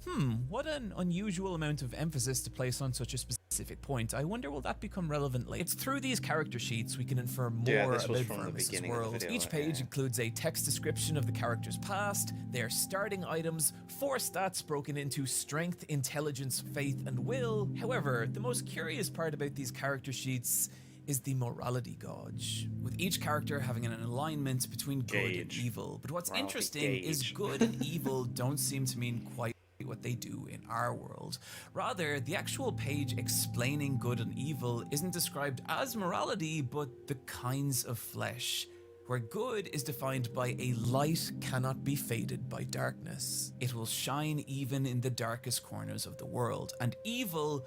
What an unusual amount of emphasis to place on such a specific specific point, I wonder will that become relevant later. It's through these character sheets we can infer more this was about from the Vermis' beginning of the world. video, Each page yeah. includes a text description of the character's past, their starting items, 4 stats broken into strength, intelligence, faith, and will. However, the most curious part about these character sheets is the morality gauge, with each character having an alignment between good and evil. But what's Morality interesting is gauge. good and evil don't seem to mean quite what they do in our world. Rather, the actual page explaining good and evil isn't described as morality, but the kinds of flesh, where good is defined by a light cannot be faded by darkness. It will shine even in the darkest corners of the world. And evil,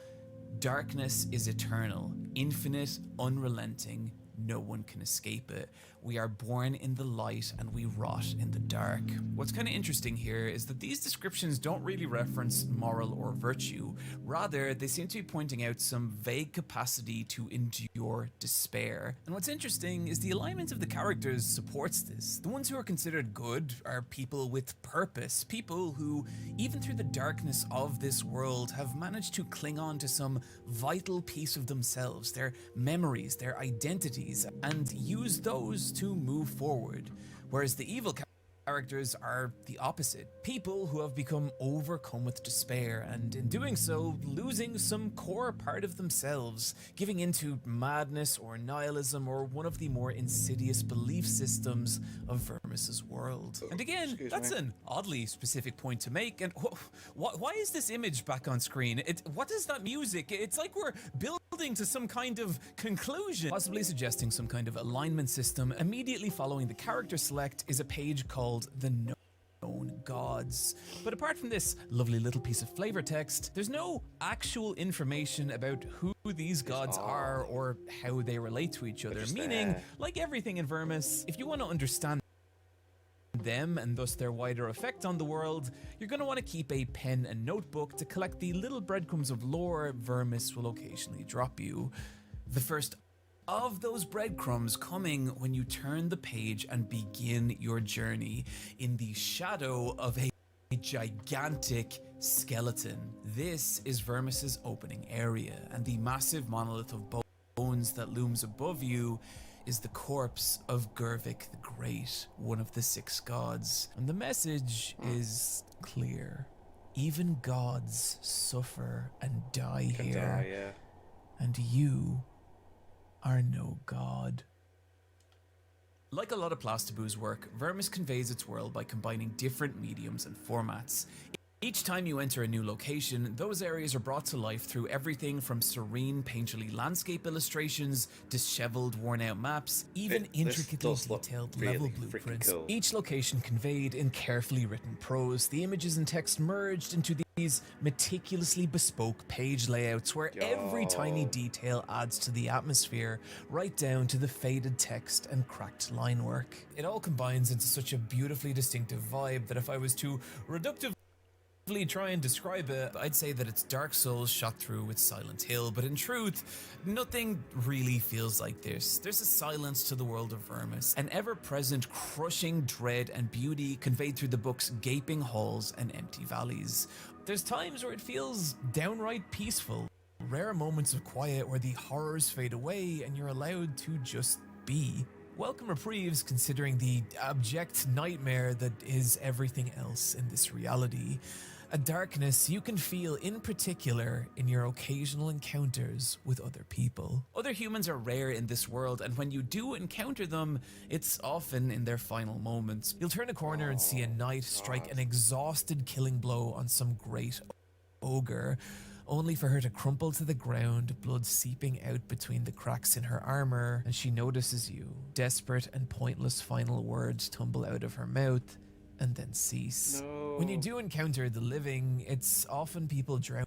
darkness is eternal, infinite, unrelenting. No one can escape it. We are born in the light and we rot in the dark. What's kind of interesting here is that these descriptions don't really reference moral or virtue. Rather, they seem to be pointing out some vague capacity to endure despair. And what's interesting is the alignment of the characters supports this. The ones who are considered good are people with purpose, people who, even through the darkness of this world, have managed to cling on to some vital piece of themselves, their memories, their identities, and use those to move forward. Whereas the evil characters are the opposite. People who have become overcome with despair and in doing so, losing some core part of themselves, giving into madness or nihilism or one of the more insidious belief systems of Vermis' world. And again, that's an oddly specific point to make. And why is this image back on screen? What is that music? It's like we're building to some kind of conclusion, possibly suggesting some kind of alignment system. Immediately following the character select is a page called The Known Gods. But apart from this lovely little piece of flavor text, there's no actual information about who these gods are or how they relate to each other. Meaning, like everything in Vermis, if you want to understand them and thus their wider effect on the world, you're going to want to keep a pen and notebook to collect the little breadcrumbs of lore Vermis will occasionally drop you. The first of those breadcrumbs coming when you turn the page and begin your journey in the shadow of a gigantic skeleton. This is Vermis' opening area, and the massive monolith of bones that looms above you is the corpse of Gervik the Great, one of the 6 gods. And the message is clear. Even gods suffer and die here. And you are no god. Like a lot of Plastobu's work, Vermis conveys its world by combining different mediums and formats. Each time you enter a new location, those areas are brought to life through everything from serene, painterly landscape illustrations, disheveled, worn-out maps, even intricately detailed level blueprints. Cool. Each location conveyed in carefully written prose, the images and text merged into these meticulously bespoke page layouts where every tiny detail adds to the atmosphere, right down to the faded text and cracked line work. It all combines into such a beautifully distinctive vibe that if I was to reductively try and describe it, I'd say that it's Dark Souls shot through with Silent Hill, but in truth, nothing really feels like this. There's a silence to the world of Vermis, an ever-present crushing dread and beauty conveyed through the book's gaping halls and empty valleys. There's times where it feels downright peaceful, rare moments of quiet where the horrors fade away and you're allowed to just be. Welcome reprieves considering the abject nightmare that is everything else in this reality. A darkness you can feel in particular in your occasional encounters with other people. Other humans are rare in this world, and when you do encounter them, it's often in their final moments. You'll turn a corner and see a knight strike an exhausted killing blow on some great ogre, only for her to crumple to the ground, blood seeping out between the cracks in her armor, and she notices you. Desperate and pointless final words tumble out of her mouth and then cease. When you do encounter the living, it's often people drowning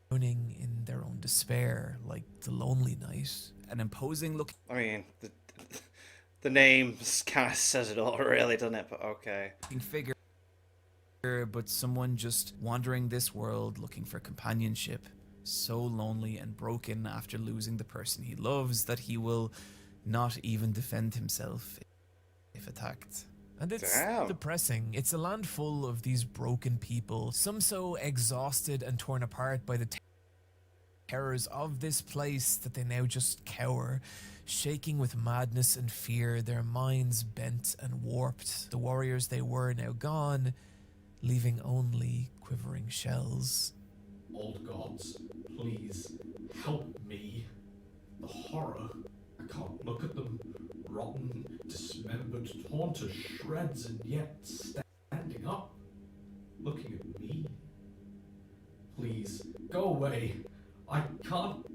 in their own despair, like the Lonely Knight, an imposing look. I mean, the name kind of says it all, really, doesn't it? But okay. Figure, but someone just wandering this world looking for companionship, so lonely and broken after losing the person he loves that he will not even defend himself if attacked. And it's depressing. It's a land full of these broken people, some so exhausted and torn apart by the terrors of this place that they now just cower, shaking with madness and fear, their minds bent and warped. The warriors they were now gone, leaving only quivering shells. Old gods, please help me. The horror. I can't look at them. Rotten, dismembered, torn to shreds, and yet standing up, looking at me. Please, go away. I can't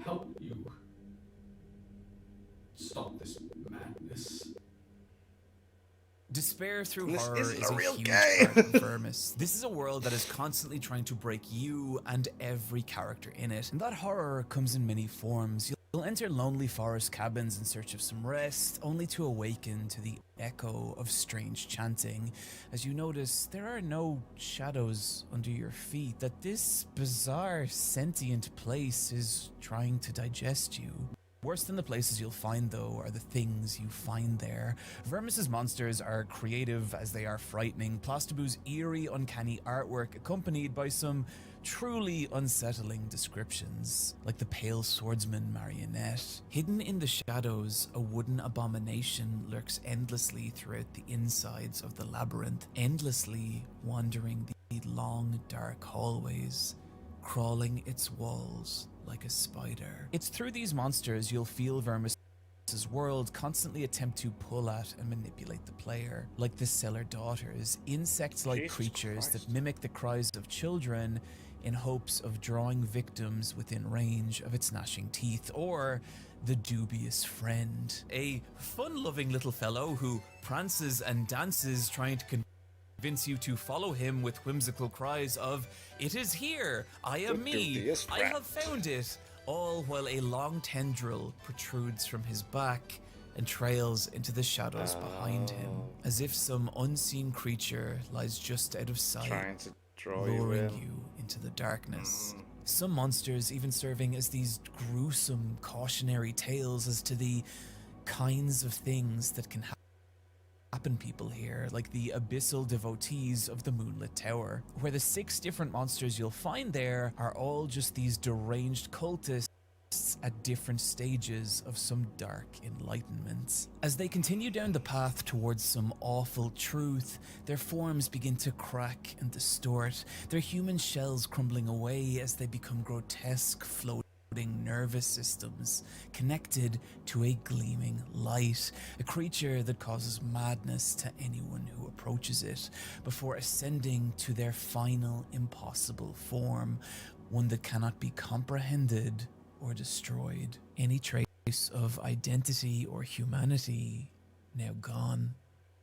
help you. Stop this madness. Despair through This horror isn't is a a real huge game. part of Vermis. This is a world that is constantly trying to break you and every character in it. And that horror comes in many forms. You'll enter lonely forest cabins in search of some rest, only to awaken to the echo of strange chanting. As you notice, there are no shadows under your feet, that this bizarre sentient place is trying to digest you. Worse than the places you'll find, though, are the things you find there. Vermis' monsters are creative as they are frightening. Plasto's eerie, uncanny artwork accompanied by some truly unsettling descriptions, like the pale swordsman marionette. Hidden in the shadows, a wooden abomination lurks endlessly throughout the insides of the labyrinth, endlessly wandering the long, dark hallways, crawling its walls like a spider. It's through these monsters you'll feel Vermis' world constantly attempt to pull at and manipulate the player. Like the Cellar Daughters, insect-like Jesus creatures Christ. that mimic the cries of children in hopes of drawing victims within range of its gnashing teeth. Or the Dubious Friend, a fun-loving little fellow who prances and dances trying to convince you to follow him with whimsical cries of, "It is here! I am The me! dubious I have found it!" All while a long tendril protrudes from his back and trails into the shadows behind him, as if some unseen creature lies just out of sight, Trying to draw you luring in. you into the darkness. Some monsters even serving as these gruesome cautionary tales as to the kinds of things that can happen people here, like the abyssal devotees of the Moonlit Tower, where the 6 different monsters you'll find there are all just these deranged cultists at different stages of some dark enlightenment. As they continue down the path towards some awful truth, their forms begin to crack and distort, their human shells crumbling away as they become grotesque, floating nervous systems connected to a gleaming light, a creature that causes madness to anyone who approaches it, before ascending to their final impossible form, one that cannot be comprehended or destroyed. Any trace of identity or humanity now gone.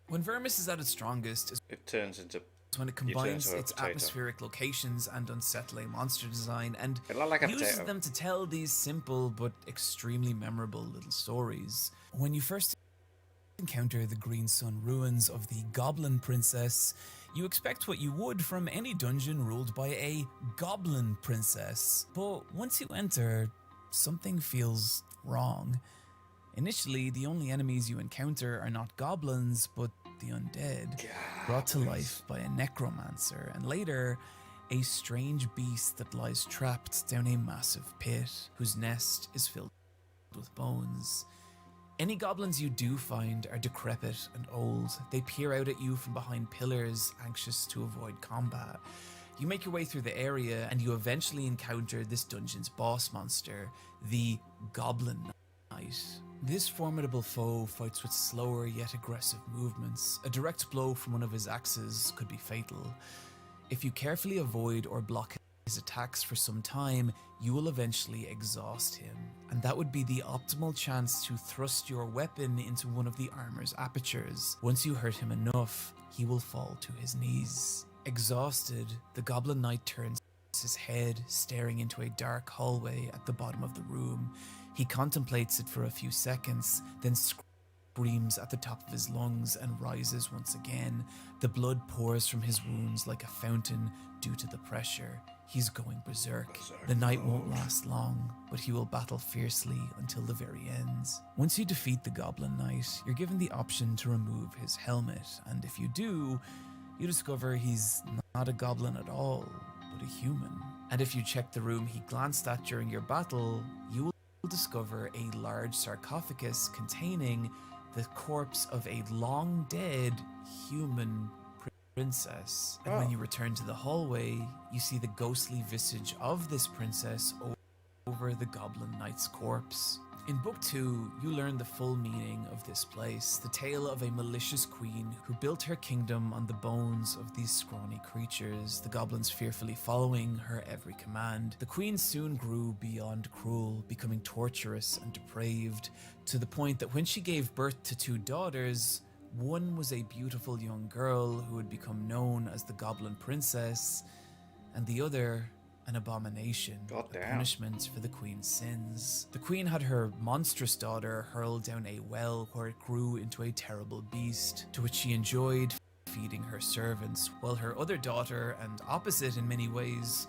When Vermis is at its strongest is It turns into when it combines into a its potato. atmospheric locations and unsettling monster design and It looked like a uses potato. them to tell these simple but extremely memorable little stories. When you first encounter the Green Sun ruins of the Goblin Princess, you expect what you would from any dungeon ruled by a Goblin Princess. But once you enter, something feels wrong. Initially, the only enemies you encounter are not goblins, but the undead, brought to life by a necromancer, and later, a strange beast that lies trapped down a massive pit, whose nest is filled with bones. Any goblins you do find are decrepit and old. They peer out at you from behind pillars, anxious to avoid combat. You make your way through the area, and you eventually encounter this dungeon's boss monster, the Goblin Knight. This formidable foe fights with slower yet aggressive movements. A direct blow from one of his axes could be fatal. If you carefully avoid or block his attacks for some time, you will eventually exhaust him, and that would be the optimal chance to thrust your weapon into one of the armor's apertures. Once you hurt him enough, he will fall to his knees. Exhausted, the Goblin Knight turns his head, staring into a dark hallway at the bottom of the room. He contemplates it for a few seconds, then screams at the top of his lungs and rises once again. The blood pours from his wounds like a fountain due to the pressure. He's going berserk. The night won't last long, but he will battle fiercely until the very end. Once you defeat the Goblin Knight, you're given the option to remove his helmet, and if you do, you discover he's not a goblin at all, but a human. And if you check the room he glanced at during your battle, you will discover a large sarcophagus containing the corpse of a long dead human princess. And when you return to the hallway, you see the ghostly visage of this princess over the Goblin Knight's corpse. In Book 2, you learn the full meaning of this place, the tale of a malicious queen who built her kingdom on the bones of these scrawny creatures, the goblins fearfully following her every command. The queen soon grew beyond cruel, becoming torturous and depraved, to the point that when she gave birth to 2 daughters, one was a beautiful young girl who would become known as the Goblin Princess, and the other an abomination, a punishment for the queen's sins. The queen had her monstrous daughter hurled down a well where it grew into a terrible beast, to which she enjoyed feeding her servants, while her other daughter, and opposite in many ways,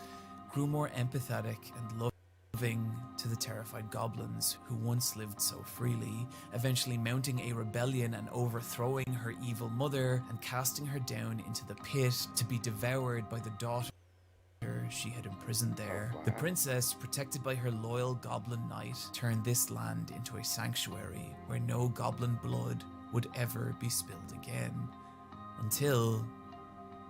grew more empathetic and loving to the terrified goblins who once lived so freely, eventually mounting a rebellion and overthrowing her evil mother and casting her down into the pit to be devoured by the daughter she had imprisoned there. The princess, protected by her loyal goblin knight, turned this land into a sanctuary where no goblin blood would ever be spilled again. Until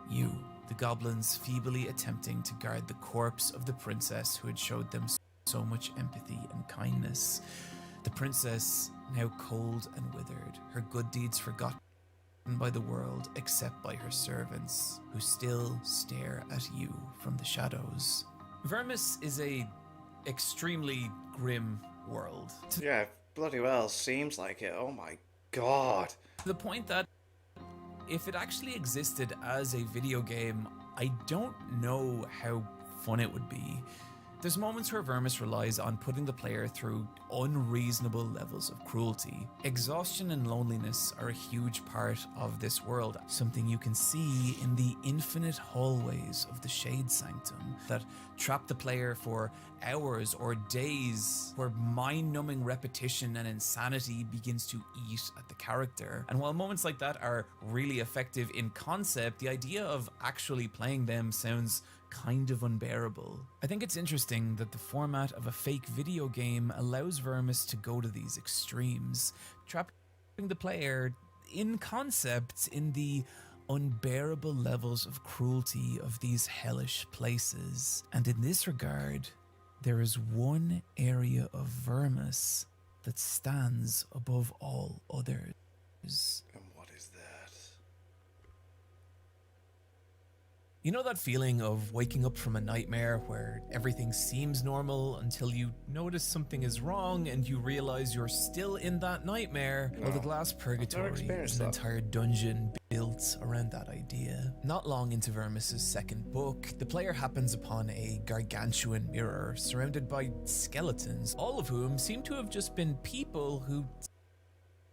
you, the goblins, feebly attempting to guard the corpse of the princess who had showed them so much empathy and kindness. The princess, now cold and withered, her good deeds forgotten by the world except by her servants, who still stare at you from the shadows. Vermis is a extremely grim world. Yeah, bloody well seems like it. Oh my god. To the point that if it actually existed as a video game, I don't know how fun it would be. There's moments where Vermis relies on putting the player through unreasonable levels of cruelty. Exhaustion and loneliness are a huge part of this world, something you can see in the infinite hallways of the Shade Sanctum that trap the player for hours or days, where mind-numbing repetition and insanity begins to eat at the character. And while moments like that are really effective in concept, the idea of actually playing them sounds kind of unbearable. I think it's interesting that the format of a fake video game allows Vermis to go to these extremes, trapping the player in concept in the unbearable levels of cruelty of these hellish places. And in this regard, there is one area of Vermis that stands above all others. And what is that? You know that feeling of waking up from a nightmare where everything seems normal until you notice something is wrong and you realize you're still in that nightmare? Well, the Glass Purgatory is an entire dungeon built around that idea. Not long into Vermis' second book, the player happens upon a gargantuan mirror surrounded by skeletons, all of whom seem to have just been people who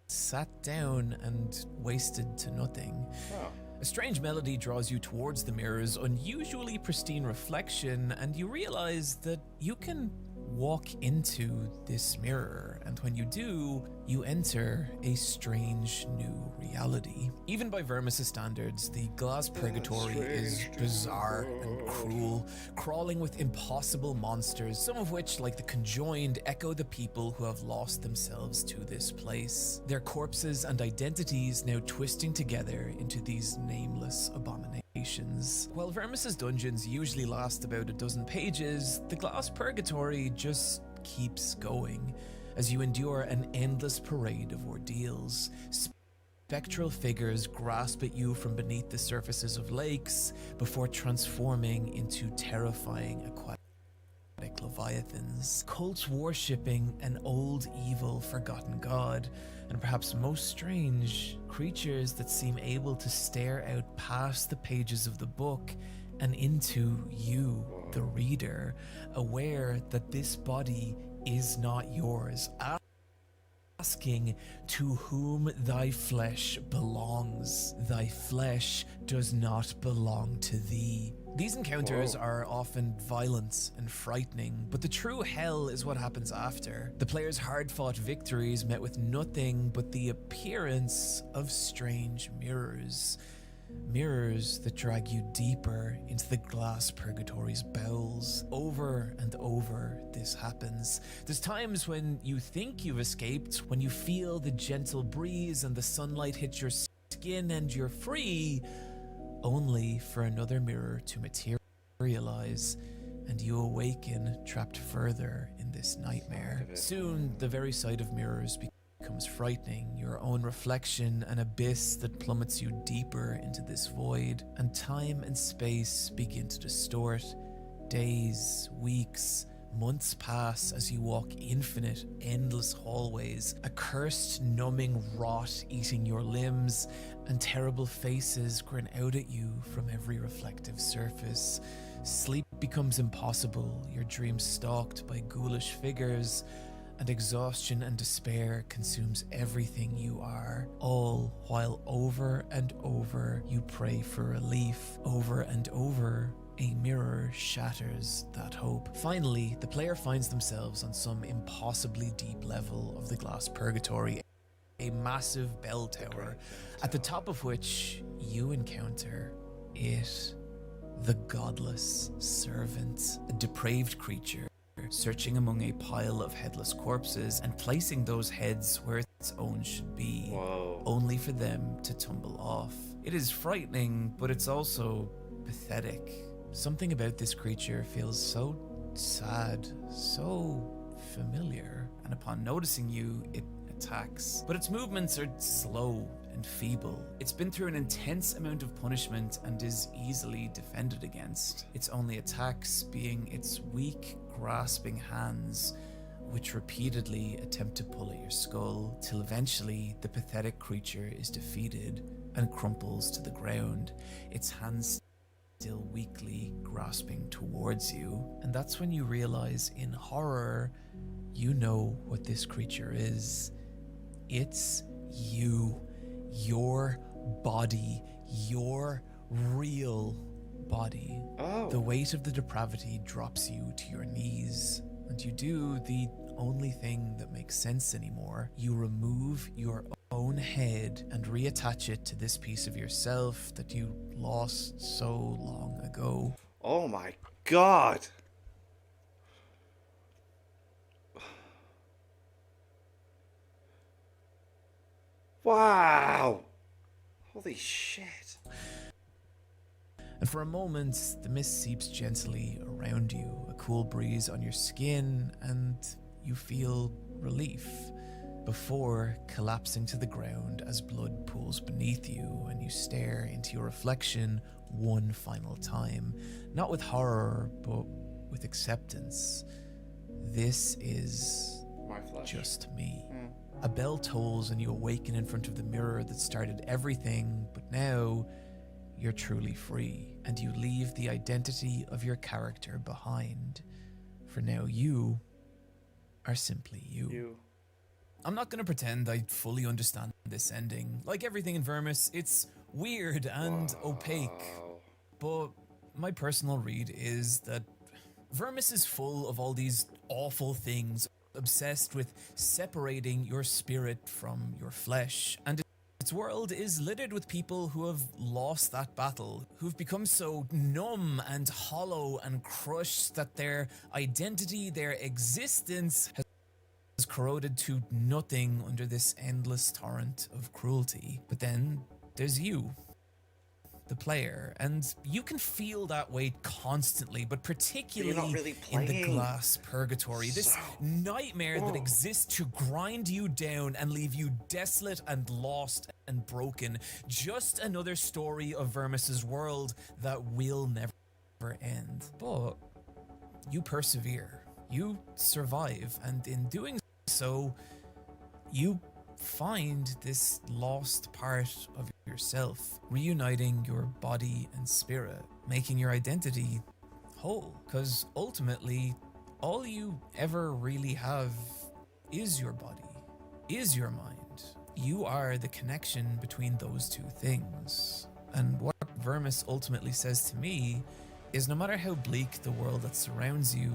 sat down and wasted to nothing. Oh. A strange melody draws you towards the mirror's unusually pristine reflection, and you realize that you can walk into this mirror, and when you do, you enter a strange new reality. Even by Vermis' standards, the Glass Purgatory is bizarre and cruel, crawling with impossible monsters, some of which, like the Conjoined, echo the people who have lost themselves to this place, their corpses and identities now twisting together into these nameless abominations. While Vermis' dungeons usually last about a dozen pages, the Glass Purgatory just keeps going as you endure an endless parade of ordeals. Spectral figures grasp at you from beneath the surfaces of lakes before transforming into terrifying aquatic leviathans. Cults worshipping an old, evil, forgotten god, and perhaps most strange, creatures that seem able to stare out past the pages of the book and into you, the reader, aware that this body is not yours, asking to whom thy flesh belongs. Thy flesh does not belong to thee. These encounters are often violent and frightening, but the true hell is what happens after. The player's hard-fought victories met with nothing but the appearance of strange mirrors. Mirrors that drag you deeper into the glass purgatory's bowels. Over and over, this happens. There's times when you think you've escaped, when you feel the gentle breeze and the sunlight hit your skin and you're free, only for another mirror to materialize, and you awaken trapped further in this nightmare. Soon, the very sight of mirrors becomes frightening, your own reflection, an abyss that plummets you deeper into this void, and time and space begin to distort. Days, weeks, months pass as you walk infinite, endless hallways, a cursed, numbing rot eating your limbs, and terrible faces grin out at you from every reflective surface. Sleep becomes impossible, your dreams stalked by ghoulish figures, and exhaustion and despair consumes everything you are, all while over and over you pray for relief. Over and over, a mirror shatters that hope. Finally, the player finds themselves on some impossibly deep level of the glass purgatory, a massive bell tower, at the top of which you encounter it, the godless servant, a depraved creature searching among a pile of headless corpses and placing those heads where its own should be. Whoa. Only for them to tumble off. It is frightening, but it's also pathetic. Something about this creature feels so sad, so familiar, and upon noticing you, it attacks. But its movements are slow and feeble. It's been through an intense amount of punishment and is easily defended against. Its only attacks being its weak, grasping hands, which repeatedly attempt to pull at your skull, till eventually the pathetic creature is defeated and crumples to the ground, its hands still weakly grasping towards you. And that's when you realize, in horror, you know what this creature is. It's you. Your body. Your real body. Oh. The weight of the depravity drops you to your knees, and you do the only thing that makes sense anymore. You remove your own head and reattach it to this piece of yourself that you lost so long ago. Oh my god. Wow. Holy shit. And for a moment, the mist seeps gently around you, a cool breeze on your skin, and you feel relief, before collapsing to the ground as blood pools beneath you and you stare into your reflection one final time, not with horror, but with acceptance. This is My flesh. just me. A bell tolls and you awaken in front of the mirror that started everything, but now you're truly free, and you leave the identity of your character behind. For now you are simply you. I'm not going to pretend I fully understand this ending. Like everything in Vermis, it's weird and opaque. But my personal read is that Vermis is full of all these awful things, obsessed with separating your spirit from your flesh, and its world is littered with people who have lost that battle, who've become so numb and hollow and crushed that their identity, their existence has corroded to nothing under this endless torrent of cruelty. But then there's you, the player, and you can feel that weight constantly, but particularly You're not really in the playing. glass purgatory, this nightmare that exists to grind you down and leave you desolate and lost and broken. Just another story of Vermis's world that will never end. But you persevere, you survive, and in doing so, you find this lost part of yourself, reuniting your body and spirit, making your identity whole. Because ultimately, all you ever really have is your body, is your mind. You are the connection between those two things. And what Vermis ultimately says to me is, no matter how bleak the world that surrounds you,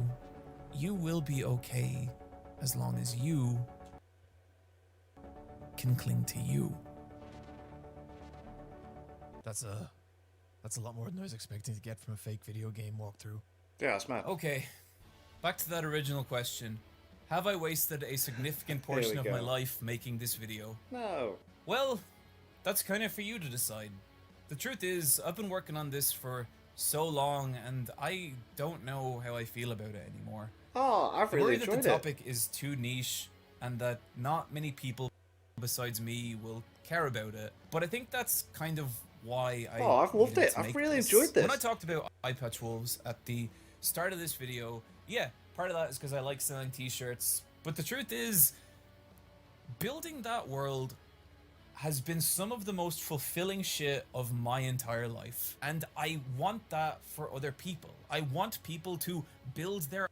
you will be okay as long as you can cling to you. That's a lot more than I was expecting to get from a fake video game walkthrough. Yeah, that's mad. Okay, back to that original question. Have I wasted a significant portion of my life making this video? No. Well, that's kind of for you to decide. The truth is, I've been working on this for so long, and I don't know how I feel about it anymore. Oh, I've really enjoyed it. I worry that the topic is too niche, and that not many people besides me will care about it. But I think that's kind of why I I've loved it. I've really enjoyed this. When I talked about Eye Patch Wolves at the start of this video, yeah, part of that is because I like selling t-shirts. But the truth is, building that world has been some of the most fulfilling shit of my entire life. And I want that for other people. I want people to build their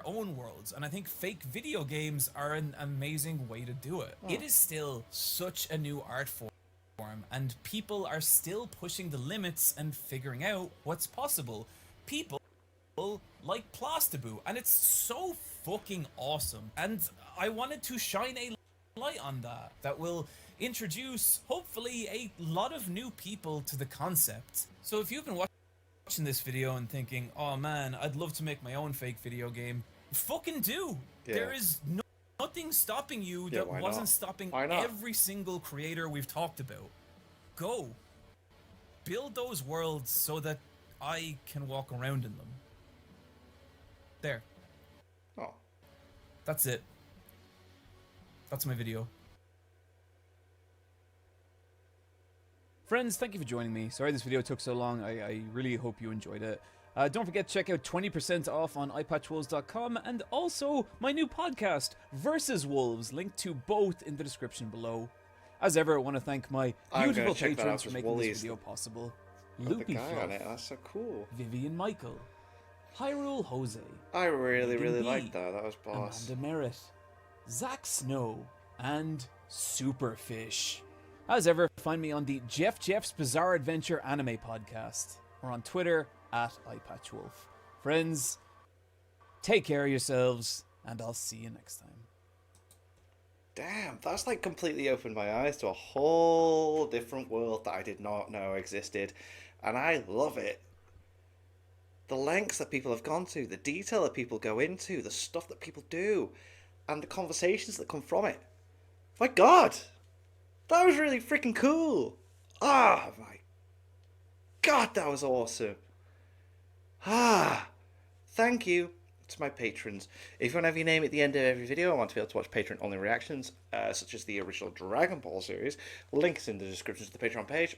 own worlds, and I think fake video games are an amazing way to do it. It is still such a new art form, and people are still pushing the limits and figuring out what's possible. People like Plasto, and it's so fucking awesome. And I wanted to shine a light on that will introduce, hopefully, a lot of new people to the concept. So if you've been watching this video and thinking, oh man, I'd love to make my own fake video game, fucking do. Yeah. There is nothing stopping you that wasn't stopping every single creator we've talked about. Go. Build those worlds so that I can walk around in them. There. Oh. That's it. That's my video. Friends, thank you for joining me. Sorry this video took so long. I really hope you enjoyed it. Don't forget to check out 20% off on eyepatchwolves.com, and also my new podcast, Versus Wolves, linked to both in the description below. As ever, I want to thank my beautiful patrons for making this video possible. Loopy Fluff, that's so cool. Vivian Michael, Hyrule Jose. I really liked that. That was boss. Amanda Merritt, Zack Snow, and Superfish. As ever, find me on the Jeff's Bizarre Adventure Anime Podcast, or on Twitter at EyePatchWolf. Friends, take care of yourselves, and I'll see you next time. Damn, that's like completely opened my eyes to a whole different world that I did not know existed, and I love it. The lengths that people have gone to, the detail that people go into, the stuff that people do, and the conversations that come from it. My God, that was really freaking cool. Ah, my God, that was awesome. Thank you to my patrons. If you want to have your name at the end of every video, I want to be able to watch patron-only reactions, such as the original Dragon Ball series. Link is in the description to the Patreon page.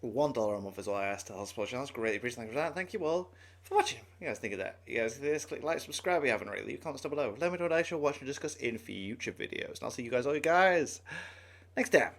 $1 a month is all I ask to help support channels. Greatly appreciate it for that. Thank you all for watching. You guys think of that? You guys think of this? Click like, subscribe if you haven't already. Leave comments down below. Let me know what I should watch and discuss in future videos. And I'll see you guys all next time.